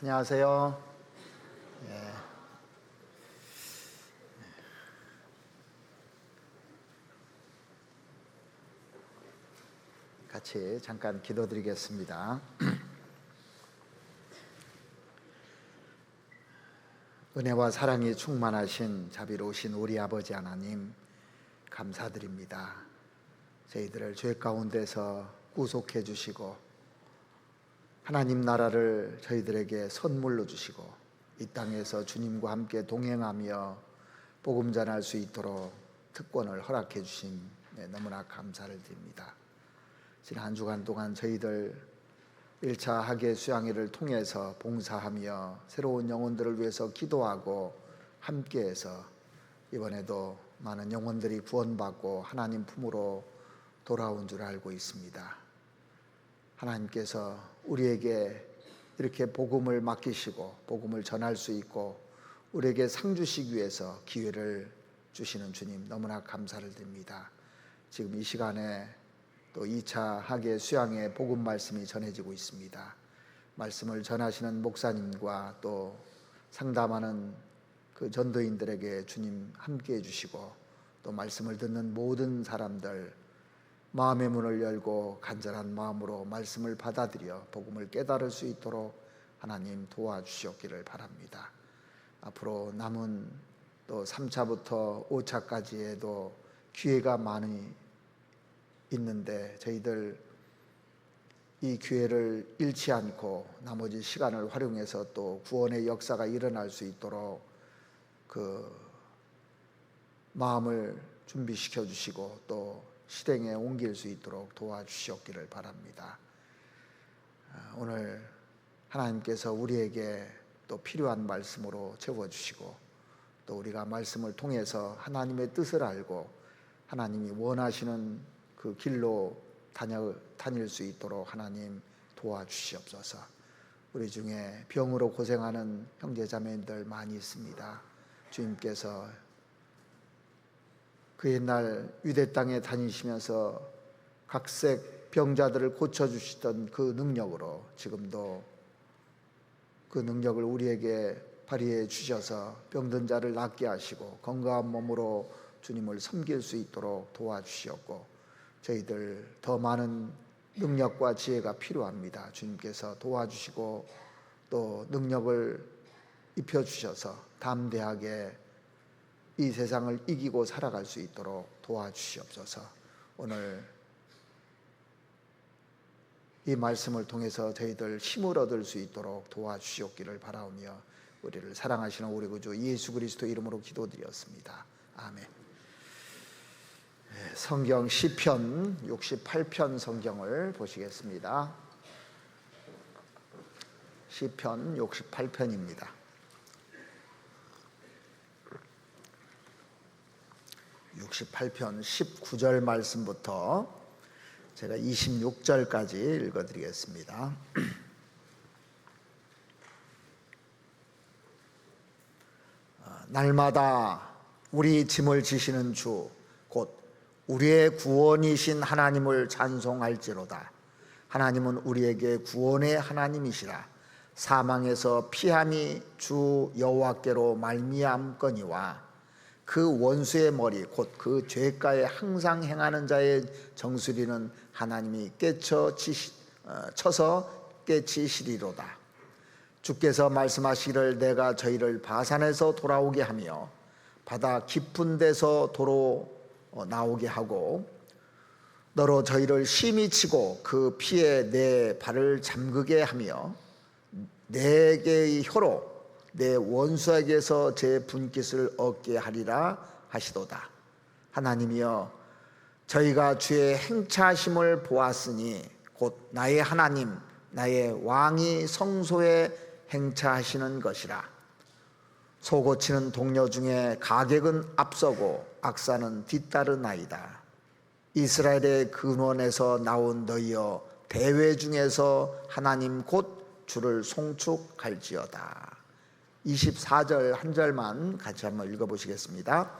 안녕하세요. 예. 같이 잠깐 기도드리겠습니다. 은혜와 사랑이 충만하신 자비로우신 우리 아버지 하나님, 감사드립니다. 저희들을 죄 가운데서 구속해 주시고 하나님 나라를 저희들에게 선물로 주시고 이 땅에서 주님과 함께 동행하며 복음 전할 수 있도록 특권을 허락해 주신 너무나 감사를 드립니다. 지난 한 주간 동안 저희들 1차 학예 수양회를 통해서 봉사하며 새로운 영혼들을 위해서 기도하고 함께해서 이번에도 많은 영혼들이 구원받고 하나님 품으로 돌아온 줄 알고 있습니다. 하나님께서 우리에게 이렇게 복음을 맡기시고 복음을 전할 수 있고 우리에게 상 주시기 위해서 기회를 주시는 주님, 너무나 감사를 드립니다. 지금 이 시간에 또 2차 학예 수양의 복음 말씀이 전해지고 있습니다. 말씀을 전하시는 목사님과 또 상담하는 그 전도인들에게 주님 함께해 주시고 또 말씀을 듣는 모든 사람들 마음의 문을 열고 간절한 마음으로 말씀을 받아들여 복음을 깨달을 수 있도록 하나님 도와주시옵기를 바랍니다. 앞으로 남은 또 3차부터 5차까지에도 기회가 많이 있는데 저희들 이 기회를 잃지 않고 나머지 시간을 활용해서 또 구원의 역사가 일어날 수 있도록 그 마음을 준비시켜 주시고 또 실행에 옮길 수 있도록 도와주시옵기를 바랍니다. 오늘 하나님께서 우리에게 또 필요한 말씀으로 채워주시고 또 우리가 말씀을 통해서 하나님의 뜻을 알고 하나님이 원하시는 그 길로 다닐 수 있도록 하나님 도와주시옵소서. 우리 중에 병으로 고생하는 형제자매님들 많이 있습니다. 주님께서 그 옛날 유대 땅에 다니시면서 각색 병자들을 고쳐주시던 그 능력으로 지금도 그 능력을 우리에게 발휘해 주셔서 병든 자를 낫게 하시고 건강한 몸으로 주님을 섬길 수 있도록 도와주시옵고 저희들 더 많은 능력과 지혜가 필요합니다. 주님께서 도와주시고 또 능력을 입혀주셔서 담대하게 이 세상을 이기고 살아갈 수 있도록 도와주시옵소서. 오늘 이 말씀을 통해서 저희들 힘을 얻을 수 있도록 도와주시옵기를 바라오며 우리를 사랑하시는 우리 구주 예수 그리스도 이름으로 기도드렸습니다. 아멘. 성경 시편 68편 성경을 보시겠습니다. 시편 68편입니다. 68편 19절 말씀부터 제가 26절까지 읽어드리겠습니다. 날마다 우리 짐을 지시는 주 곧 우리의 구원이신 하나님을 찬송할지로다. 하나님은 우리에게 구원의 하나님이시라. 사망에서 피함이 주 여호와께로 말미암거니와 그 원수의 머리 곧 그 죄가에 항상 행하는 자의 정수리는 하나님이 쳐서 깨치시리로다. 주께서 말씀하시기를 내가 저희를 바산에서 돌아오게 하며 바다 깊은 데서 도로 나오게 하고 너로 저희를 심히 치고 그 피에 내 발을 잠그게 하며 네 개의 혀로 내 원수에게서 제 분깃을 얻게 하리라 하시도다. 하나님이여 저희가 주의 행차하심을 보았으니 곧 나의 하나님 나의 왕이 성소에 행차하시는 것이라. 소고치는 동료 중에 가객은 앞서고 악사는 뒤따르나이다. 이스라엘의 근원에서 나온 너희여 대회 중에서 하나님 곧 주를 송축할지어다. 24절 한 절만 같이 한번 읽어보시겠습니다.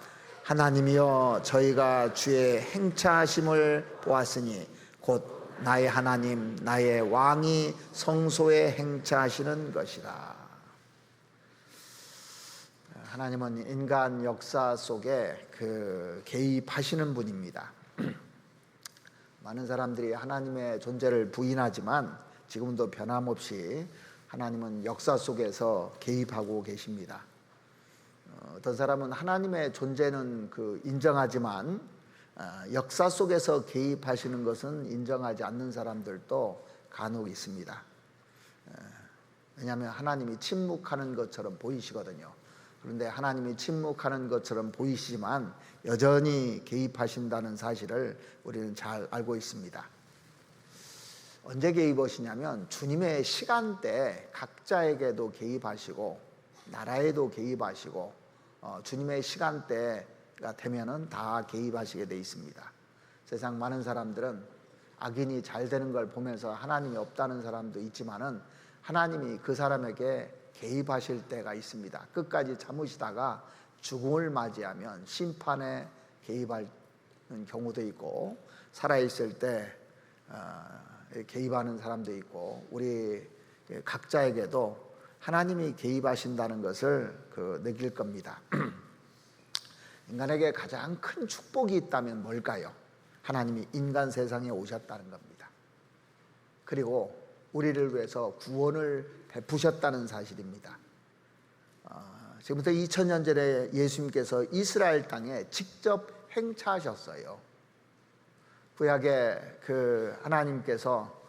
하나님이여 저희가 주의 행차하심을 보았으니 곧 나의 하나님, 나의 왕이 성소에 행차하시는 것이라. 하나님은 인간 역사 속에 개입하시는 분입니다. 많은 사람들이 하나님의 존재를 부인하지만 지금도 변함없이 하나님은 역사 속에서 개입하고 계십니다. 어떤 사람은 하나님의 존재는 인정하지만 역사 속에서 개입하시는 것은 인정하지 않는 사람들도 간혹 있습니다. 왜냐하면 하나님이 침묵하는 것처럼 보이시거든요. 그런데 하나님이 침묵하는 것처럼 보이시지만 여전히 개입하신다는 사실을 우리는 잘 알고 있습니다. 언제 개입하시냐면 주님의 시간대 각자에게도 개입하시고 나라에도 개입하시고 주님의 시간대가 되면은 다 개입하시게 돼 있습니다. 세상 많은 사람들은 악인이 잘 되는 걸 보면서 하나님이 없다는 사람도 있지만은 하나님이 그 사람에게 개입하실 때가 있습니다. 끝까지 참으시다가 죽음을 맞이하면 심판에 개입하는 경우도 있고 살아있을 때 개입하는 사람도 있고 우리 각자에게도 하나님이 개입하신다는 것을 느낄 겁니다. 인간에게 가장 큰 축복이 있다면 뭘까요? 하나님이 인간 세상에 오셨다는 겁니다. 그리고 우리를 위해서 구원을 베푸셨다는 사실입니다. 지금부터 2000년 전에 예수님께서 이스라엘 땅에 직접 행차하셨어요. 구약에 하나님께서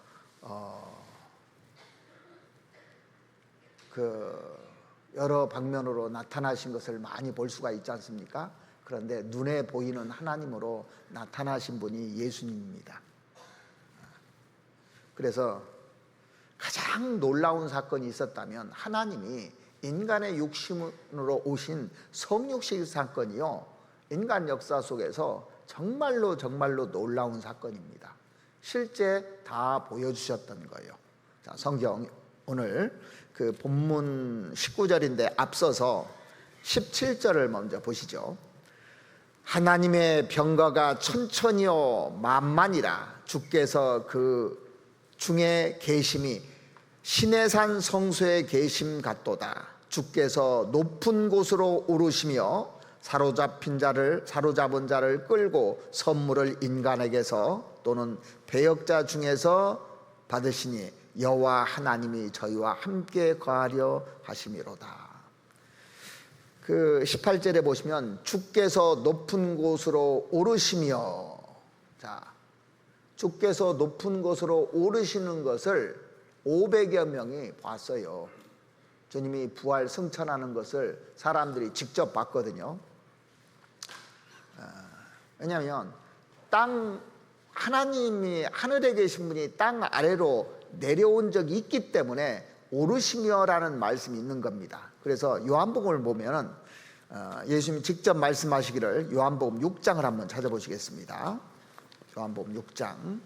여러 방면으로 나타나신 것을 많이 볼 수가 있지 않습니까? 그런데 눈에 보이는 하나님으로 나타나신 분이 예수님입니다. 그래서 가장 놀라운 사건이 있었다면 하나님이 인간의 육신으로 오신 성육식 사건이요, 인간 역사 속에서 정말로 놀라운 사건입니다. 실제 다 보여주셨던 거예요. 자, 성경 오늘 본문 19절인데 앞서서 17절을 먼저 보시죠. 하나님의 병거가 천천히요 만만이라 주께서 그 중에 계심이 시내산 성소에 계심 같도다. 주께서 높은 곳으로 오르시며 사로잡은 자를 끌고 선물을 인간에게서 또는 배역자 중에서 받으시니 여호와 하나님이 저희와 함께 거하려 하심이로다. 18절에 보시면 주께서 높은 곳으로 오르시며, 자, 주께서 높은 곳으로 오르시는 것을 500여 명이 봤어요. 주님이 부활 승천하는 것을 사람들이 직접 봤거든요. 왜냐하면 하나님이 하늘에 계신 분이 땅 아래로 내려온 적이 있기 때문에 오르시며라는 말씀이 있는 겁니다. 그래서 요한복음을 보면은 예수님이 직접 말씀하시기를 요한복음 6장을 한번 찾아보시겠습니다. 요한복음 6장.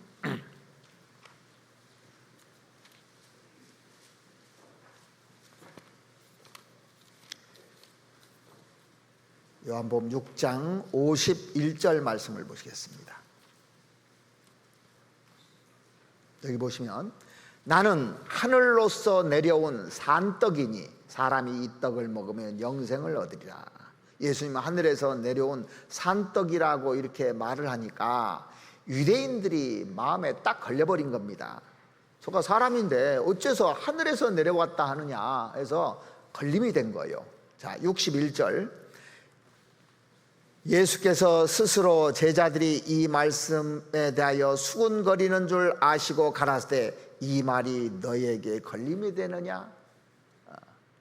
요한복음 6장 51절 말씀을 보시겠습니다. 여기 보시면 나는 하늘로서 내려온 산떡이니 사람이 이 떡을 먹으면 영생을 얻으리라. 예수님은 하늘에서 내려온 산떡이라고 이렇게 말을 하니까 유대인들이 마음에 딱 걸려버린 겁니다. 저가 사람인데 어째서 하늘에서 내려왔다 하느냐 해서 걸림이 된 거예요. 자, 61절. 예수께서 스스로 제자들이 이 말씀에 대하여 수군거리는 줄 아시고 가라사대 이 말이 너희에게 걸림이 되느냐?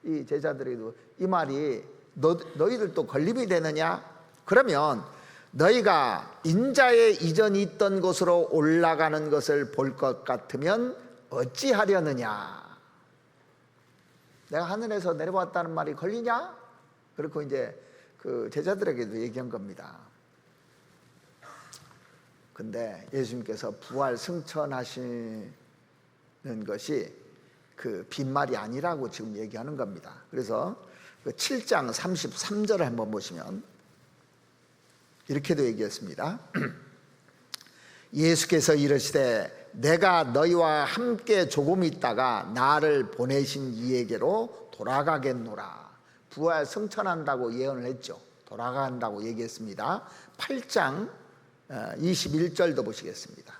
이 제자들에게도 이 말이 너희들도 걸림이 되느냐? 그러면 너희가 인자의 이전이 있던 곳으로 올라가는 것을 볼 것 같으면 어찌하려느냐? 내가 하늘에서 내려왔다는 말이 걸리냐? 그렇고 이제 제자들에게도 얘기한 겁니다. 근데 예수님께서 부활 승천하시는 것이 빈말이 아니라고 지금 얘기하는 겁니다. 그래서 7장 33절을 한번 보시면 이렇게도 얘기했습니다. 예수께서 이르시되 내가 너희와 함께 조금 있다가 나를 보내신 이에게로 돌아가겠노라. 부활 승천한다고 예언을 했죠. 돌아간다고 얘기했습니다. 8장 21절도 보시겠습니다.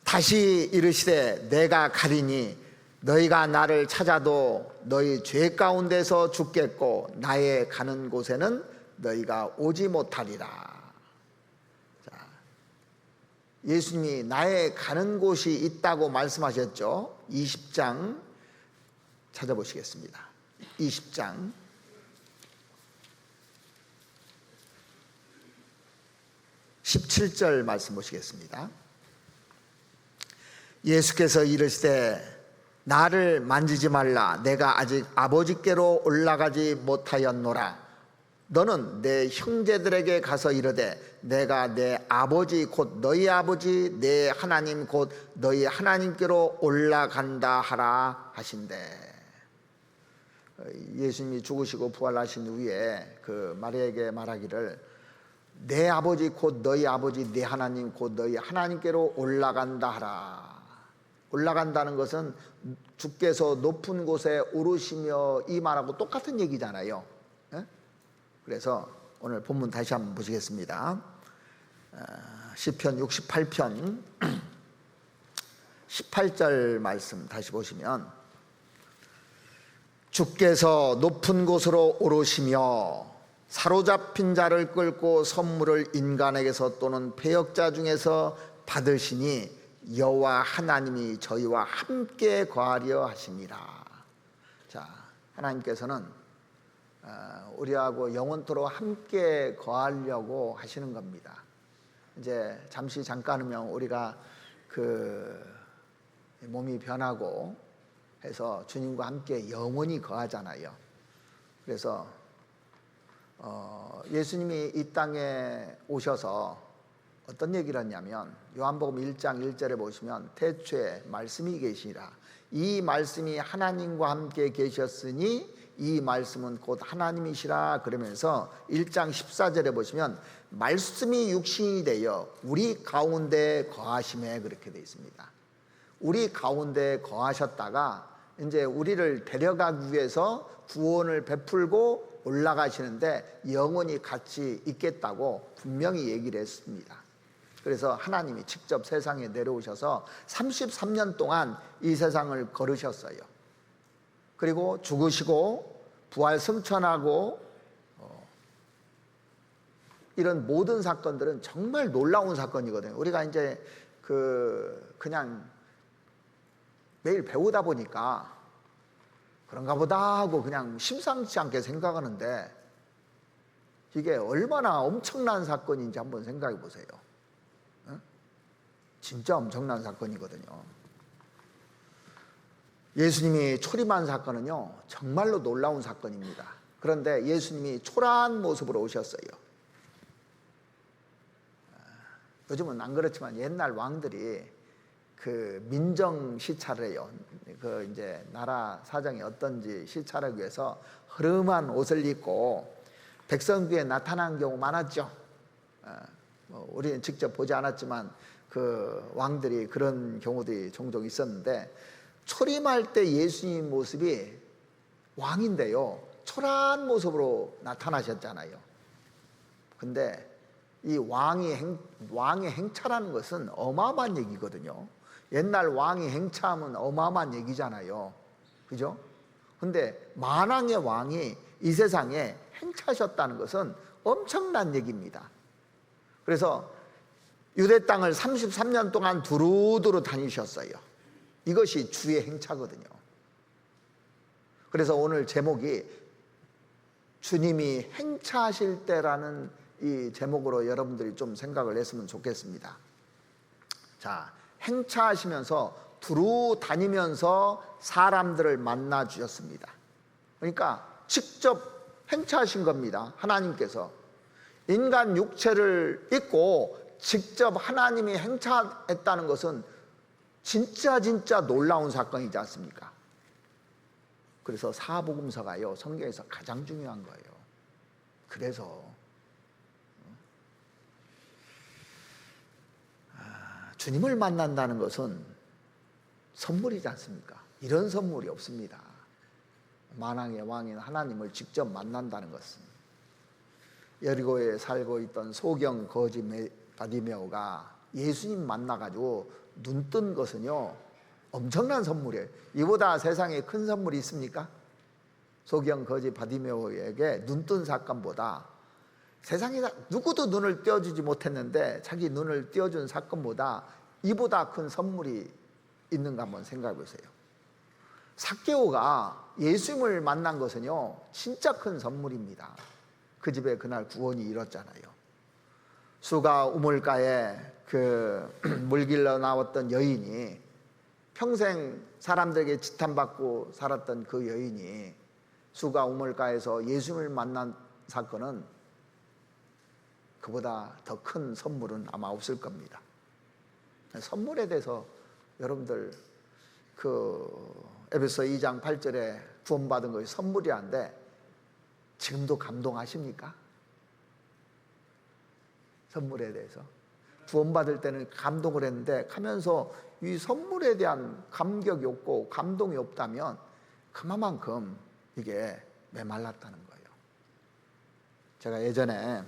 다시 이르시되 내가 가리니 너희가 나를 찾아도 너희 죄 가운데서 죽겠고 나의 가는 곳에는 너희가 오지 못하리라. 자, 예수님이 나의 가는 곳이 있다고 말씀하셨죠. 20장 찾아보시겠습니다. 20장 17절 말씀 보시겠습니다. 예수께서 이르시되 나를 만지지 말라. 내가 아직 아버지께로 올라가지 못하였노라. 너는 내 형제들에게 가서 이르되 내가 내 아버지 곧 너희 아버지 내 하나님 곧 너희 하나님께로 올라간다 하라 하신대. 예수님이 죽으시고 부활하신 후에 그 마리아에게 말하기를 내 아버지 곧 너희 아버지 내 하나님 곧 너희 하나님께로 올라간다 하라. 올라간다는 것은 주께서 높은 곳에 오르시며 이 말하고 똑같은 얘기잖아요. 그래서 오늘 본문 다시 한번 보시겠습니다. 시편 68편 18절 말씀 다시 보시면 주께서 높은 곳으로 오르시며 사로잡힌 자를 끌고 선물을 인간에게서 또는 패역자 중에서 받으시니 여호와 하나님이 저희와 함께 거하려 하심이라. 자, 하나님께서는 우리하고 영원토록 함께 거하려고 하시는 겁니다. 이제 잠깐 후면 우리가 그 몸이 변하고 해서 주님과 함께 영원히 거하잖아요. 그래서 예수님이 이 땅에 오셔서 어떤 얘기를 했냐면 요한복음 1장 1절에 보시면 태초에 말씀이 계시니라. 이 말씀이 하나님과 함께 계셨으니 이 말씀은 곧 하나님이시라. 그러면서 1장 14절에 보시면 말씀이 육신이 되어 우리 가운데 거하심에 그렇게 되어 있습니다. 우리 가운데 거하셨다가 이제 우리를 데려가기 위해서 구원을 베풀고 올라가시는데 영원히 같이 있겠다고 분명히 얘기를 했습니다. 그래서 하나님이 직접 세상에 내려오셔서 33년 동안 이 세상을 걸으셨어요. 그리고 죽으시고 부활 승천하고 이런 모든 사건들은 정말 놀라운 사건이거든요. 우리가 이제 그냥 매일 배우다 보니까 그런가 보다 하고 그냥 심상치 않게 생각하는데 이게 얼마나 엄청난 사건인지 한번 생각해 보세요. 진짜 엄청난 사건이거든요. 예수님이 초림한 사건은요 정말로 놀라운 사건입니다. 그런데 예수님이 초라한 모습으로 오셨어요. 요즘은 안 그렇지만 옛날 왕들이 그 민정 시찰을 해요. 그 이제 나라 사정이 어떤지 시찰하기 위해서 흐름한 옷을 입고 백성 뒤에 나타난 경우 많았죠. 우리는 직접 보지 않았지만 그 왕들이 그런 경우들이 종종 있었는데 초림할 때 예수님 모습이 왕인데요 초라한 모습으로 나타나셨잖아요. 근데 이 왕의 행차라는 것은 어마어마한 얘기거든요. 옛날 왕이 행차하면 어마어마한 얘기잖아요. 그죠? 근데 만왕의 왕이 이 세상에 행차하셨다는 것은 엄청난 얘기입니다. 그래서 유대 땅을 33년 동안 두루두루 다니셨어요. 이것이 주의 행차거든요. 그래서 오늘 제목이 주님이 행차하실 때라는 이 제목으로 여러분들이 좀 생각을 했으면 좋겠습니다. 자, 행차하시면서 두루 다니면서 사람들을 만나 주셨습니다. 그러니까 직접 행차하신 겁니다. 하나님께서 인간 육체를 입고 직접 하나님이 행차했다는 것은 진짜 놀라운 사건이지 않습니까? 그래서 사복음서가요 성경에서 가장 중요한 거예요. 그래서 주님을 만난다는 것은 선물이지 않습니까? 이런 선물이 없습니다. 만왕의 왕인 하나님을 직접 만난다는 것은, 여리고에 살고 있던 소경 거지 바디메오가 예수님 만나가지고 눈 뜬 것은요, 엄청난 선물이에요. 이보다 세상에 큰 선물이 있습니까? 소경 거지 바디메오에게 눈 뜬 사건보다, 세상에 누구도 눈을 띄워주지 못했는데 자기 눈을 띄워준 사건보다 이보다 큰 선물이 있는가 한번 생각해 보세요. 삭개오가 예수님을 만난 것은요, 진짜 큰 선물입니다. 그 집에 그날 구원이 이뤘잖아요. 수가 우물가에 그 물길러 나왔던 여인이, 평생 사람들에게 지탄받고 살았던 그 여인이 수가 우물가에서 예수님을 만난 사건은, 그보다 더 큰 선물은 아마 없을 겁니다. 선물에 대해서 여러분들 에베소 2장 8절에 구원받은 것이 선물이란데 지금도 감동하십니까? 선물에 대해서 구원받을 때는 감동을 했는데 가면서 이 선물에 대한 감격이 없고 감동이 없다면 그만큼 이게 메말랐다는 거예요. 제가 예전에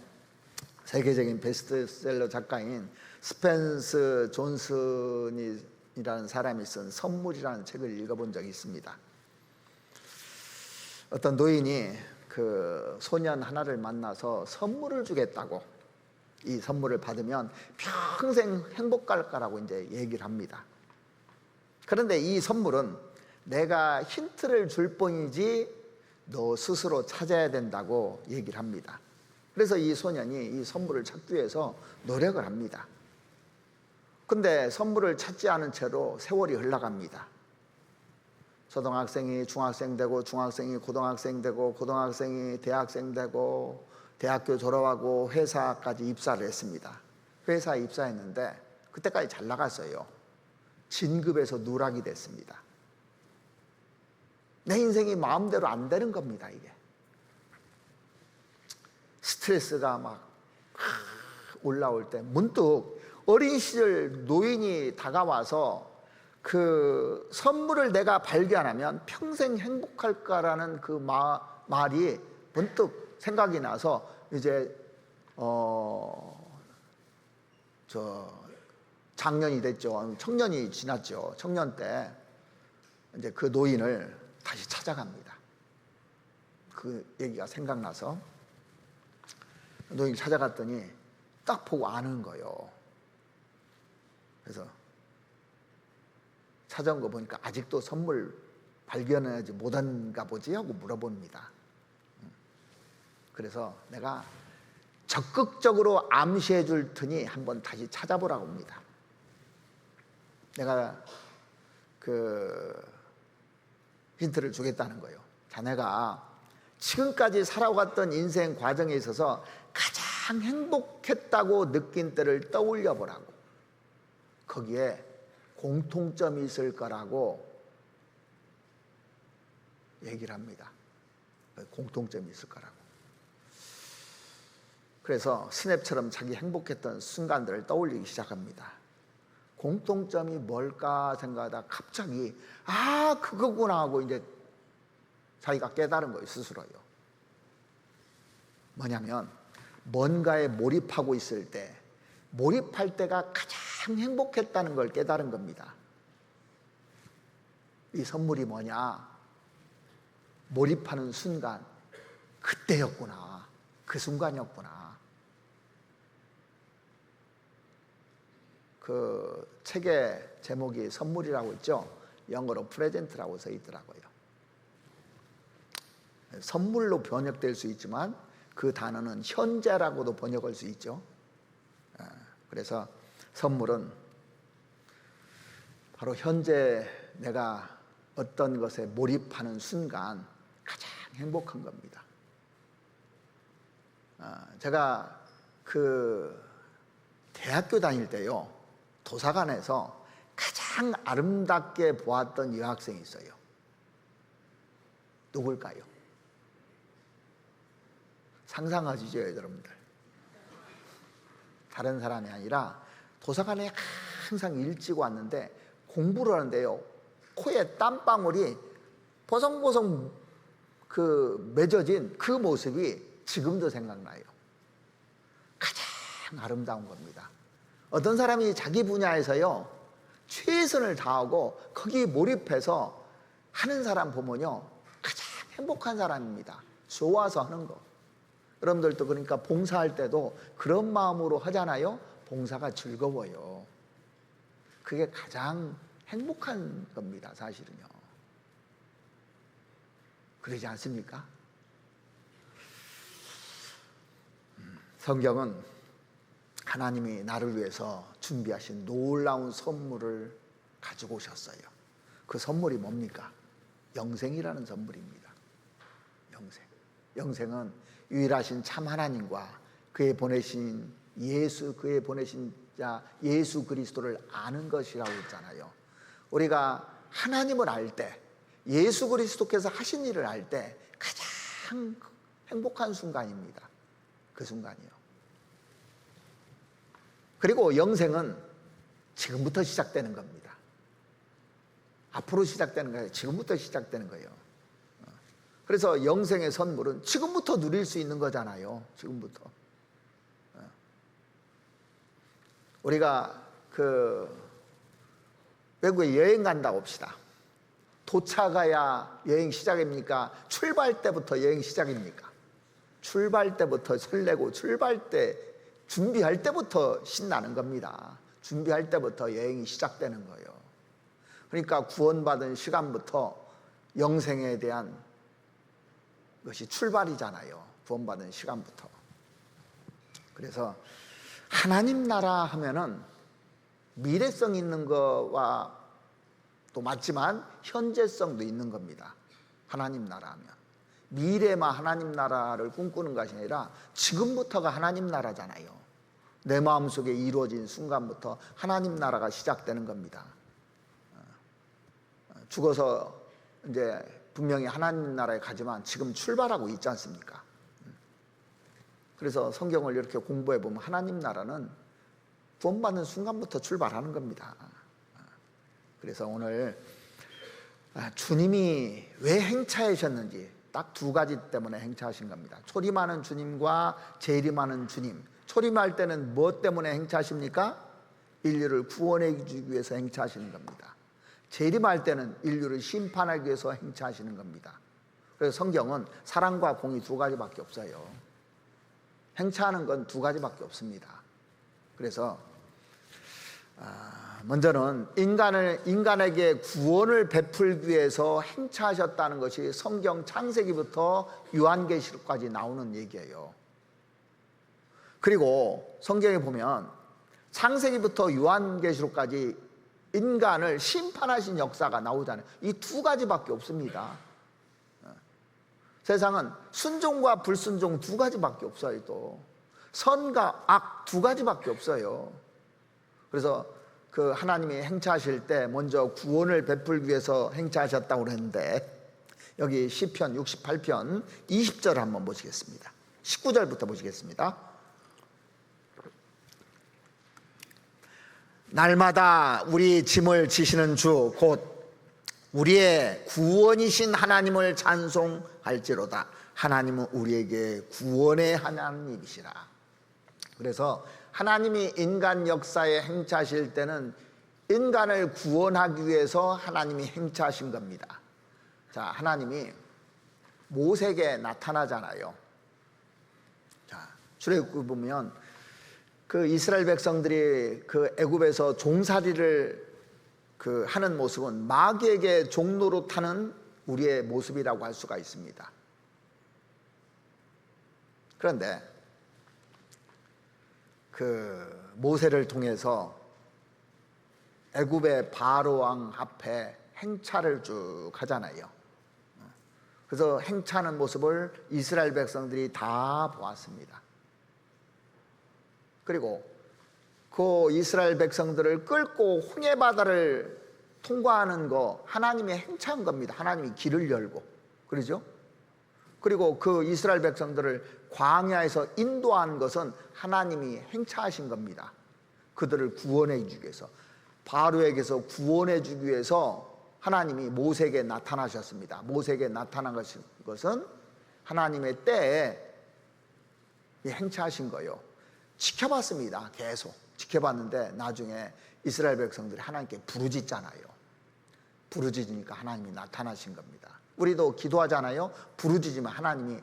세계적인 베스트셀러 작가인 스펜스 존슨이라는 사람이 쓴 선물이라는 책을 읽어본 적이 있습니다. 어떤 노인이 그 소년 하나를 만나서 선물을 주겠다고, 이 선물을 받으면 평생 행복할 거라고 이제 얘기를 합니다. 그런데 이 선물은 내가 힌트를 줄 뿐이지 너 스스로 찾아야 된다고 얘기를 합니다. 그래서 이 소년이 이 선물을 찾기 위해서 노력을 합니다. 근데 선물을 찾지 않은 채로 세월이 흘러갑니다. 초등학생이 중학생 되고, 중학생이 고등학생 되고, 고등학생이 대학생 되고, 대학교 졸업하고 회사까지 입사를 했습니다. 회사에 입사했는데 그때까지 잘 나갔어요. 진급에서 누락이 됐습니다. 내 인생이 마음대로 안 되는 겁니다, 이게. 스트레스가 막 올라올 때 문득 어린 시절 노인이 다가와서 그 선물을 내가 발견하면 평생 행복할까라는 그 말이 문득 생각이 나서 이제 장년이 됐죠. 청년이 지났죠. 청년 때 이제 그 노인을 다시 찾아갑니다. 그 얘기가 생각나서 노인 찾아갔더니 딱 보고 아는 거예요. 그래서 찾아온 거 보니까 아직도 선물 발견하지 못한가 보지 하고 물어봅니다. 그래서 내가 적극적으로 암시해 줄 테니 한번 다시 찾아보라고 합니다. 내가 그 힌트를 주겠다는 거예요. 자네가 지금까지 살아왔던 인생 과정에 있어서 가장 행복했다고 느낀 때를 떠올려 보라고. 거기에 공통점이 있을 거라고 얘기를 합니다. 공통점이 있을 거라고. 그래서 스냅처럼 자기 행복했던 순간들을 떠올리기 시작합니다. 공통점이 뭘까 생각하다 갑자기 그거구나 하고 이제 자기가 깨달은 거예요, 스스로요. 뭐냐면 뭔가에 몰입하고 있을 때, 몰입할 때가 가장 행복했다는 걸 깨달은 겁니다. 이 선물이 뭐냐? 몰입하는 순간, 그때였구나. 그 순간이었구나. 그 책의 제목이 선물이라고 있죠. 영어로 프레젠트라고 써 있더라고요. 선물로 번역될 수 있지만 그 단어는 현재라고도 번역할 수 있죠. 그래서 선물은 바로 현재 내가 어떤 것에 몰입하는 순간 가장 행복한 겁니다. 제가 그 대학교 다닐 때요, 도서관에서 가장 아름답게 보았던 여학생이 있어요. 누굴까요? 상상하시죠, 여러분들? 다른 사람이 아니라 도서관에 항상 일찍 왔는데 공부를 하는데요, 코에 땀방울이 보송보송 맺어진 그 모습이 지금도 생각나요. 가장 아름다운 겁니다. 어떤 사람이 자기 분야에서요 최선을 다하고 거기에 몰입해서 하는 사람 보면요 가장 행복한 사람입니다. 좋아서 하는 거. 여러분들도 그러니까 봉사할 때도 그런 마음으로 하잖아요. 봉사가 즐거워요. 그게 가장 행복한 겁니다, 사실은요. 그러지 않습니까? 성경은 하나님이 나를 위해서 준비하신 놀라운 선물을 가지고 오셨어요. 그 선물이 뭡니까? 영생이라는 선물입니다. 영생은 유일하신 참 하나님과 그의 보내신 자 예수 그리스도를 아는 것이라고 했잖아요. 우리가 하나님을 알 때, 예수 그리스도께서 하신 일을 알 때 가장 행복한 순간입니다. 그 순간이요. 그리고 영생은 지금부터 시작되는 겁니다. 앞으로 시작되는 거예요. 지금부터 시작되는 거예요. 그래서 영생의 선물은 지금부터 누릴 수 있는 거잖아요. 지금부터. 우리가 외국에 여행 간다고 합시다. 도착해야 여행 시작입니까? 출발 때부터 여행 시작입니까? 출발 때부터 설레고 출발 때 준비할 때부터 신나는 겁니다. 준비할 때부터 여행이 시작되는 거예요. 그러니까 구원받은 시간부터 영생에 대한 것이 출발이잖아요. 구원받은 시간부터. 그래서 하나님 나라 하면은 미래성 있는 거와 또 맞지만 현재성도 있는 겁니다. 하나님 나라 하면 미래만 하나님 나라를 꿈꾸는 것이 아니라 지금부터가 하나님 나라잖아요. 내 마음속에 이루어진 순간부터 하나님 나라가 시작되는 겁니다. 죽어서 이제 분명히 하나님 나라에 가지만 지금 출발하고 있지 않습니까? 그래서 성경을 이렇게 공부해 보면 하나님 나라는 구원받는 순간부터 출발하는 겁니다. 그래서 오늘 주님이 왜 행차하셨는지 딱 두 가지 때문에 행차하신 겁니다. 초림하는 주님과 재림하는 주님. 초림할 때는 무엇 때문에 행차하십니까? 인류를 구원해 주기 위해서 행차하시는 겁니다. 재림할 때는 인류를 심판하기 위해서 행차하시는 겁니다. 그래서 성경은 사랑과 공의 두 가지밖에 없어요. 행차하는 건 두 가지밖에 없습니다. 그래서 먼저는 인간에게 구원을 베풀기 위해서 행차하셨다는 것이 성경 창세기부터 요한계시록까지 나오는 얘기예요. 그리고 성경에 보면 창세기부터 요한계시록까지 인간을 심판하신 역사가 나오잖아요. 이 두 가지밖에 없습니다. 세상은 순종과 불순종 두 가지밖에 없어요. 또 선과 악 두 가지밖에 없어요. 그래서 그 하나님이 행차하실 때 먼저 구원을 베풀기 위해서 행차하셨다고 그랬는데, 여기 시편 68편 20절 한번 보시겠습니다. 19절부터 보시겠습니다. 날마다 우리 짐을 지시는 주 곧 우리의 구원이신 하나님을 찬송할지로다. 하나님은 우리에게 구원의 하나님이시라. 그래서 하나님이 인간 역사에 행차하실 때는 인간을 구원하기 위해서 하나님이 행차하신 겁니다. 자, 하나님이 모세에게 나타나잖아요. 자, 출애굽기 보면 그 이스라엘 백성들이 그 애굽에서 종살이를 하는 모습은 마귀에게 종로로 타는 우리의 모습이라고 할 수가 있습니다. 그런데 그 모세를 통해서 애굽의 바로 왕 앞에 행차를 쭉 하잖아요. 그래서 행차하는 모습을 이스라엘 백성들이 다 보았습니다. 그리고 그 이스라엘 백성들을 끌고 홍해 바다를 통과하는 거 하나님이 행차한 겁니다. 하나님이 길을 열고, 그러죠? 그리고 그 이스라엘 백성들을 광야에서 인도한 것은 하나님이 행차하신 겁니다. 그들을 구원해 주기 위해서. 바로에게서 구원해 주기 위해서 하나님이 모세에게 나타나셨습니다. 모세에게 나타난 것은 하나님의 때에 행차하신 거예요. 지켜봤습니다. 계속 지켜봤는데 나중에 이스라엘 백성들이 하나님께 부르짖잖아요. 부르짖으니까 하나님이 나타나신 겁니다. 우리도 기도하잖아요. 부르짖으면 하나님이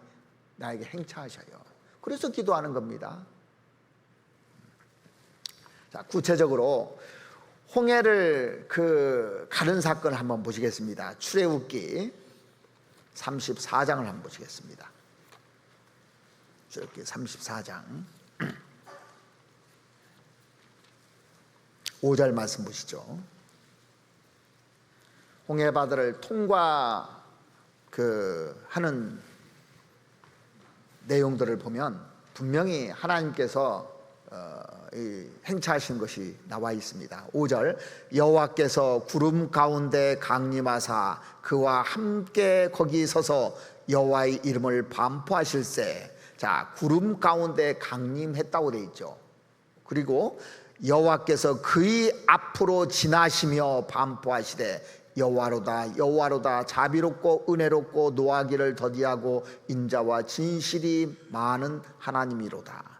나에게 행차하셔요. 그래서 기도하는 겁니다. 자, 구체적으로 홍해를 가른 사건을 한번 보시겠습니다. 출애굽기 34장을 한번 보시겠습니다. 출애굽기 34장 5절 말씀 보시죠. 홍해 바다를 하는 내용들을 보면 분명히 하나님께서 행차하신 것이 나와 있습니다. 5절 여호와께서 구름 가운데 강림하사 그와 함께 거기 서서 여호와의 이름을 반포하실세. 자, 구름 가운데 강림했다고 되어 있죠. 그리고 여호와께서 그의 앞으로 지나시며 반포하시되 여호와로다 여호와로다 자비롭고 은혜롭고 노하기를 더디하고 인자와 진실이 많은 하나님이로다.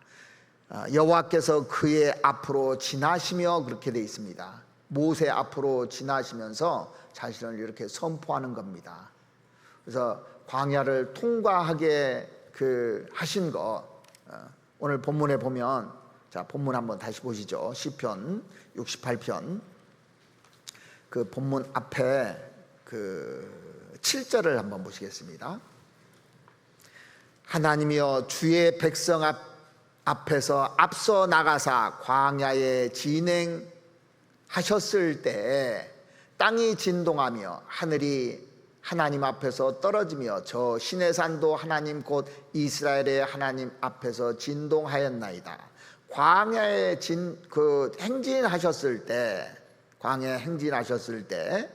여호와께서 그의 앞으로 지나시며 그렇게 되어 있습니다. 모세 앞으로 지나시면서 자신을 이렇게 선포하는 겁니다. 그래서 광야를 통과하게 하신 거 오늘 본문에 보면, 자, 본문 한번 다시 보시죠. 시편 68편 그 본문 앞에 7절을 한번 보시겠습니다. 하나님이여 주의 백성 앞에서 앞서 나가사 광야에 진행하셨을 때 땅이 진동하며 하늘이 하나님 앞에서 떨어지며 저 시내산도 하나님 곧 이스라엘의 하나님 앞에서 진동하였나이다. 광야에 행진하셨을 때, 광야에 행진하셨을 때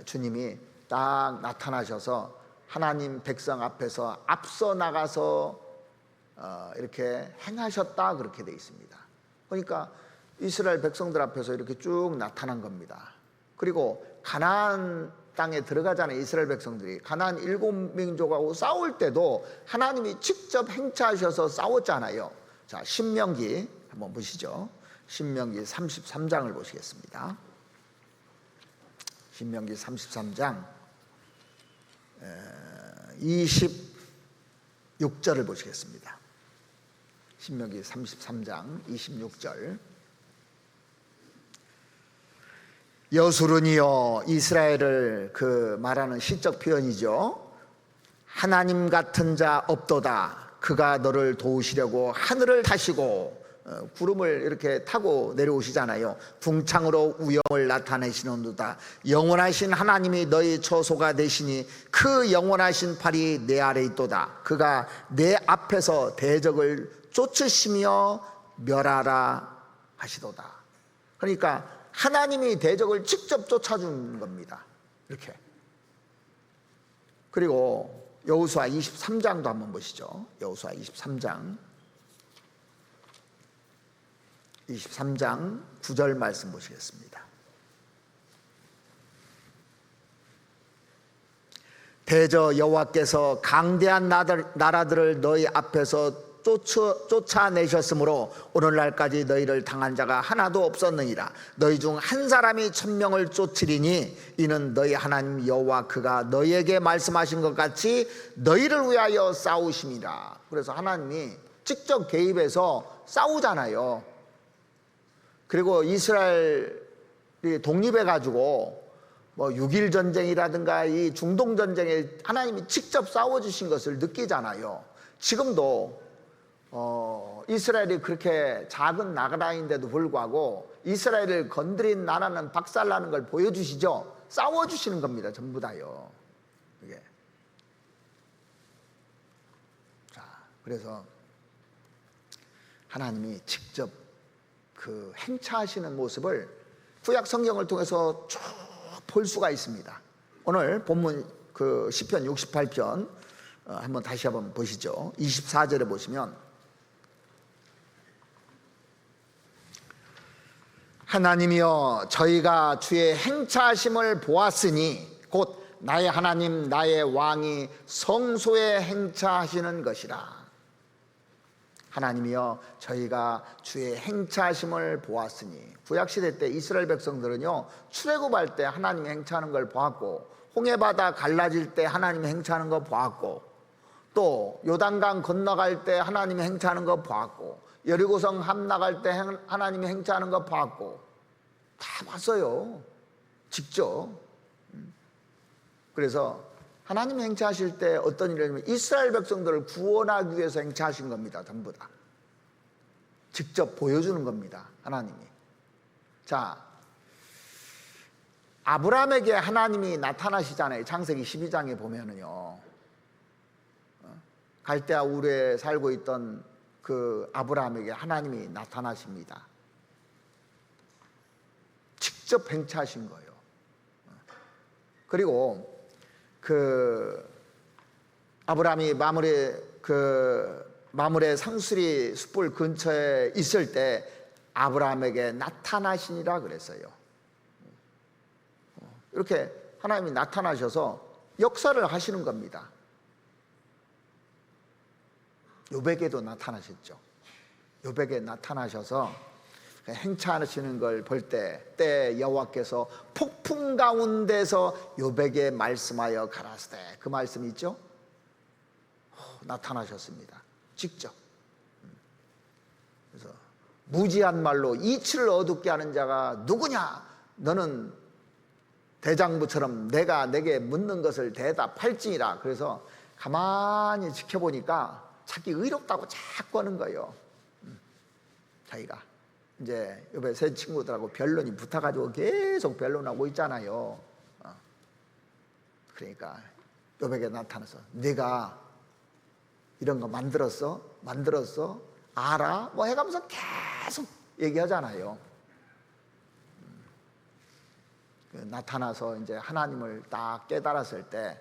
주님이 딱 나타나셔서 하나님 백성 앞에서 앞서 나가서 이렇게 행하셨다, 그렇게 되어 있습니다. 그러니까 이스라엘 백성들 앞에서 이렇게 쭉 나타난 겁니다. 그리고 가나안 땅에 들어가잖아요. 이스라엘 백성들이 가나안 7민족하고 싸울 때도 하나님이 직접 행차하셔서 싸웠잖아요. 자, 신명기 한번 보시죠. 신명기 33장을 보시겠습니다. 신명기 33장 26절을 보시겠습니다. 신명기 33장 26절 여수른이여, 이스라엘을 말하는 시적 표현이죠. 하나님 같은 자 없도다. 그가 너를 도우시려고 하늘을 타시고, 구름을 이렇게 타고 내려오시잖아요. 궁창으로 우영을 나타내시는도다. 영원하신 하나님이 너희 처소가 되시니 그 영원하신 팔이 내 아래 있도다. 그가 내 앞에서 대적을 쫓으시며 멸하라 하시도다. 그러니까 하나님이 대적을 직접 쫓아주는 겁니다. 이렇게. 그리고 여호수아 23장도 한번 보시죠. 여호수아 23장 9절 말씀 보시겠습니다. 대저 여호와께서 강대한 나라들을 너희 앞에서 쫓아내셨으므로 오늘날까지 너희를 당한 자가 하나도 없었느니라. 너희 중 한 사람이 1000명을 쫓으리니 이는 너희 하나님 여호와 그가 너희에게 말씀하신 것 같이 너희를 위하여 싸우심이라. 그래서 하나님이 직접 개입해서 싸우잖아요. 그리고 이스라엘이 독립해가지고 6.1 전쟁이라든가 이 중동 전쟁에 하나님이 직접 싸워주신 것을 느끼잖아요. 지금도 이스라엘이 그렇게 작은 나라인데도 불구하고 이스라엘을 건드린 나라는 박살나는 걸 보여주시죠. 싸워주시는 겁니다. 전부 다요. 이게. 자, 그래서 하나님이 직접 행차하시는 모습을 구약 성경을 통해서 쭉 볼 수가 있습니다. 오늘 본문 시편 68편 한번 다시 한번 보시죠. 24절에 보시면 하나님이여 저희가 주의 행차하심을 보았으니 곧 나의 하나님 나의 왕이 성소에 행차하시는 것이라. 하나님이여 저희가 주의 행차하심을 보았으니, 구약시대 때 이스라엘 백성들은요 출애굽할 때 하나님이 행차하는 걸 보았고, 홍해바다 갈라질 때 하나님이 행차하는 거 보았고, 또 요단강 건너갈 때 하나님이 행차하는 거 보았고, 여리고성 함나갈 때 하나님이 행차하는 거 보았고, 다 봤어요 직접. 그래서 하나님이 행차하실 때 어떤 일이냐면 이스라엘 백성들을 구원하기 위해서 행차하신 겁니다. 전부 다 직접 보여주는 겁니다, 하나님이. 자, 아브라함에게 하나님이 나타나시잖아요. 창세기 12장에 보면은요, 갈대아 우르에 살고 있던 그 아브라함에게 하나님이 나타나십니다. 직접 행차하신 거예요. 그리고 그 아브라함이 마므레 상수리 숯불 근처에 있을 때 아브라함에게 나타나시니라 그랬어요. 이렇게 하나님이 나타나셔서 역사를 하시는 겁니다. 욥에게도 나타나셨죠. 욥에게 나타나셔서 행차하시는 걸 볼 때 여호와께서 폭풍 가운데서 욥에게 말씀하여 가라사대, 그 말씀 있죠? 나타나셨습니다, 직접. 그래서 무지한 말로 이치를 어둡게 하는 자가 누구냐? 너는 대장부처럼 내가 내게 묻는 것을 대답할지니라. 그래서 가만히 지켜보니까 자기 의롭다고 자꾸 하는 거예요. 자기가 이제 옆에 새 친구들하고 변론이 붙어가지고 계속 변론하고 있잖아요. 그러니까 욥에게 나타나서 네가 이런 거 만들었어? 알아? 뭐 해가면서 계속 얘기하잖아요. 나타나서 이제 하나님을 딱 깨달았을 때,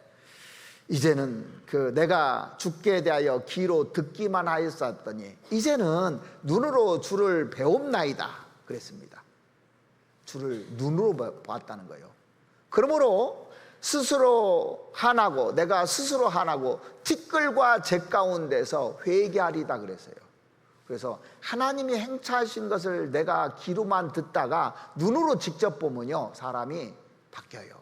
이제는 그 내가 주께 대하여 귀로 듣기만 하였었더니 이제는 눈으로 주를 배웁나이다 그랬습니다. 주를 눈으로 봤다는 거예요. 그러므로 내가 스스로 하나고 티끌과 재 가운데서 회개하리다 그랬어요. 그래서 하나님이 행차하신 것을 내가 귀로만 듣다가 눈으로 직접 보면요 사람이 바뀌어요.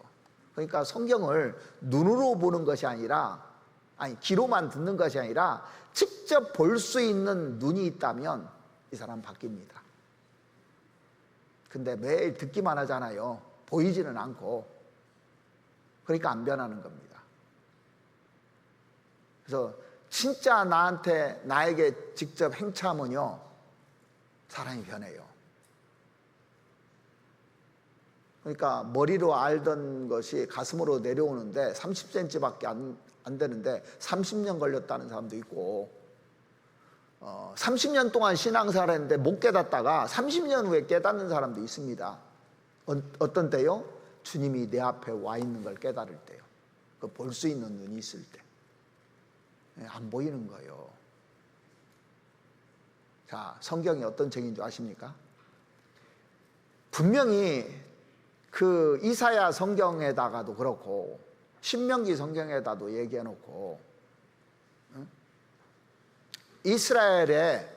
그러니까 성경을 눈으로 보는 것이 아니라, 귀로만 듣는 것이 아니라 직접 볼 수 있는 눈이 있다면 이 사람 바뀝니다. 근데 매일 듣기만 하잖아요. 보이지는 않고. 그러니까 안 변하는 겁니다. 그래서 진짜 나에게 직접 행차하면요 사람이 변해요. 그러니까 머리로 알던 것이 가슴으로 내려오는데 30cm밖에 안 되는데 30년 걸렸다는 사람도 있고, 30년 동안 신앙생활 했는데 못 깨닫다가 30년 후에 깨닫는 사람도 있습니다. 어떤 때요? 주님이 내 앞에 와 있는 걸 깨달을 때요. 볼 수 있는 눈이 있을 때. 안 보이는 거예요. 자, 성경이 어떤 책인 줄 아십니까? 분명히 그 이사야 성경에다가도 그렇고 신명기 성경에다도 얘기해놓고, 이스라엘의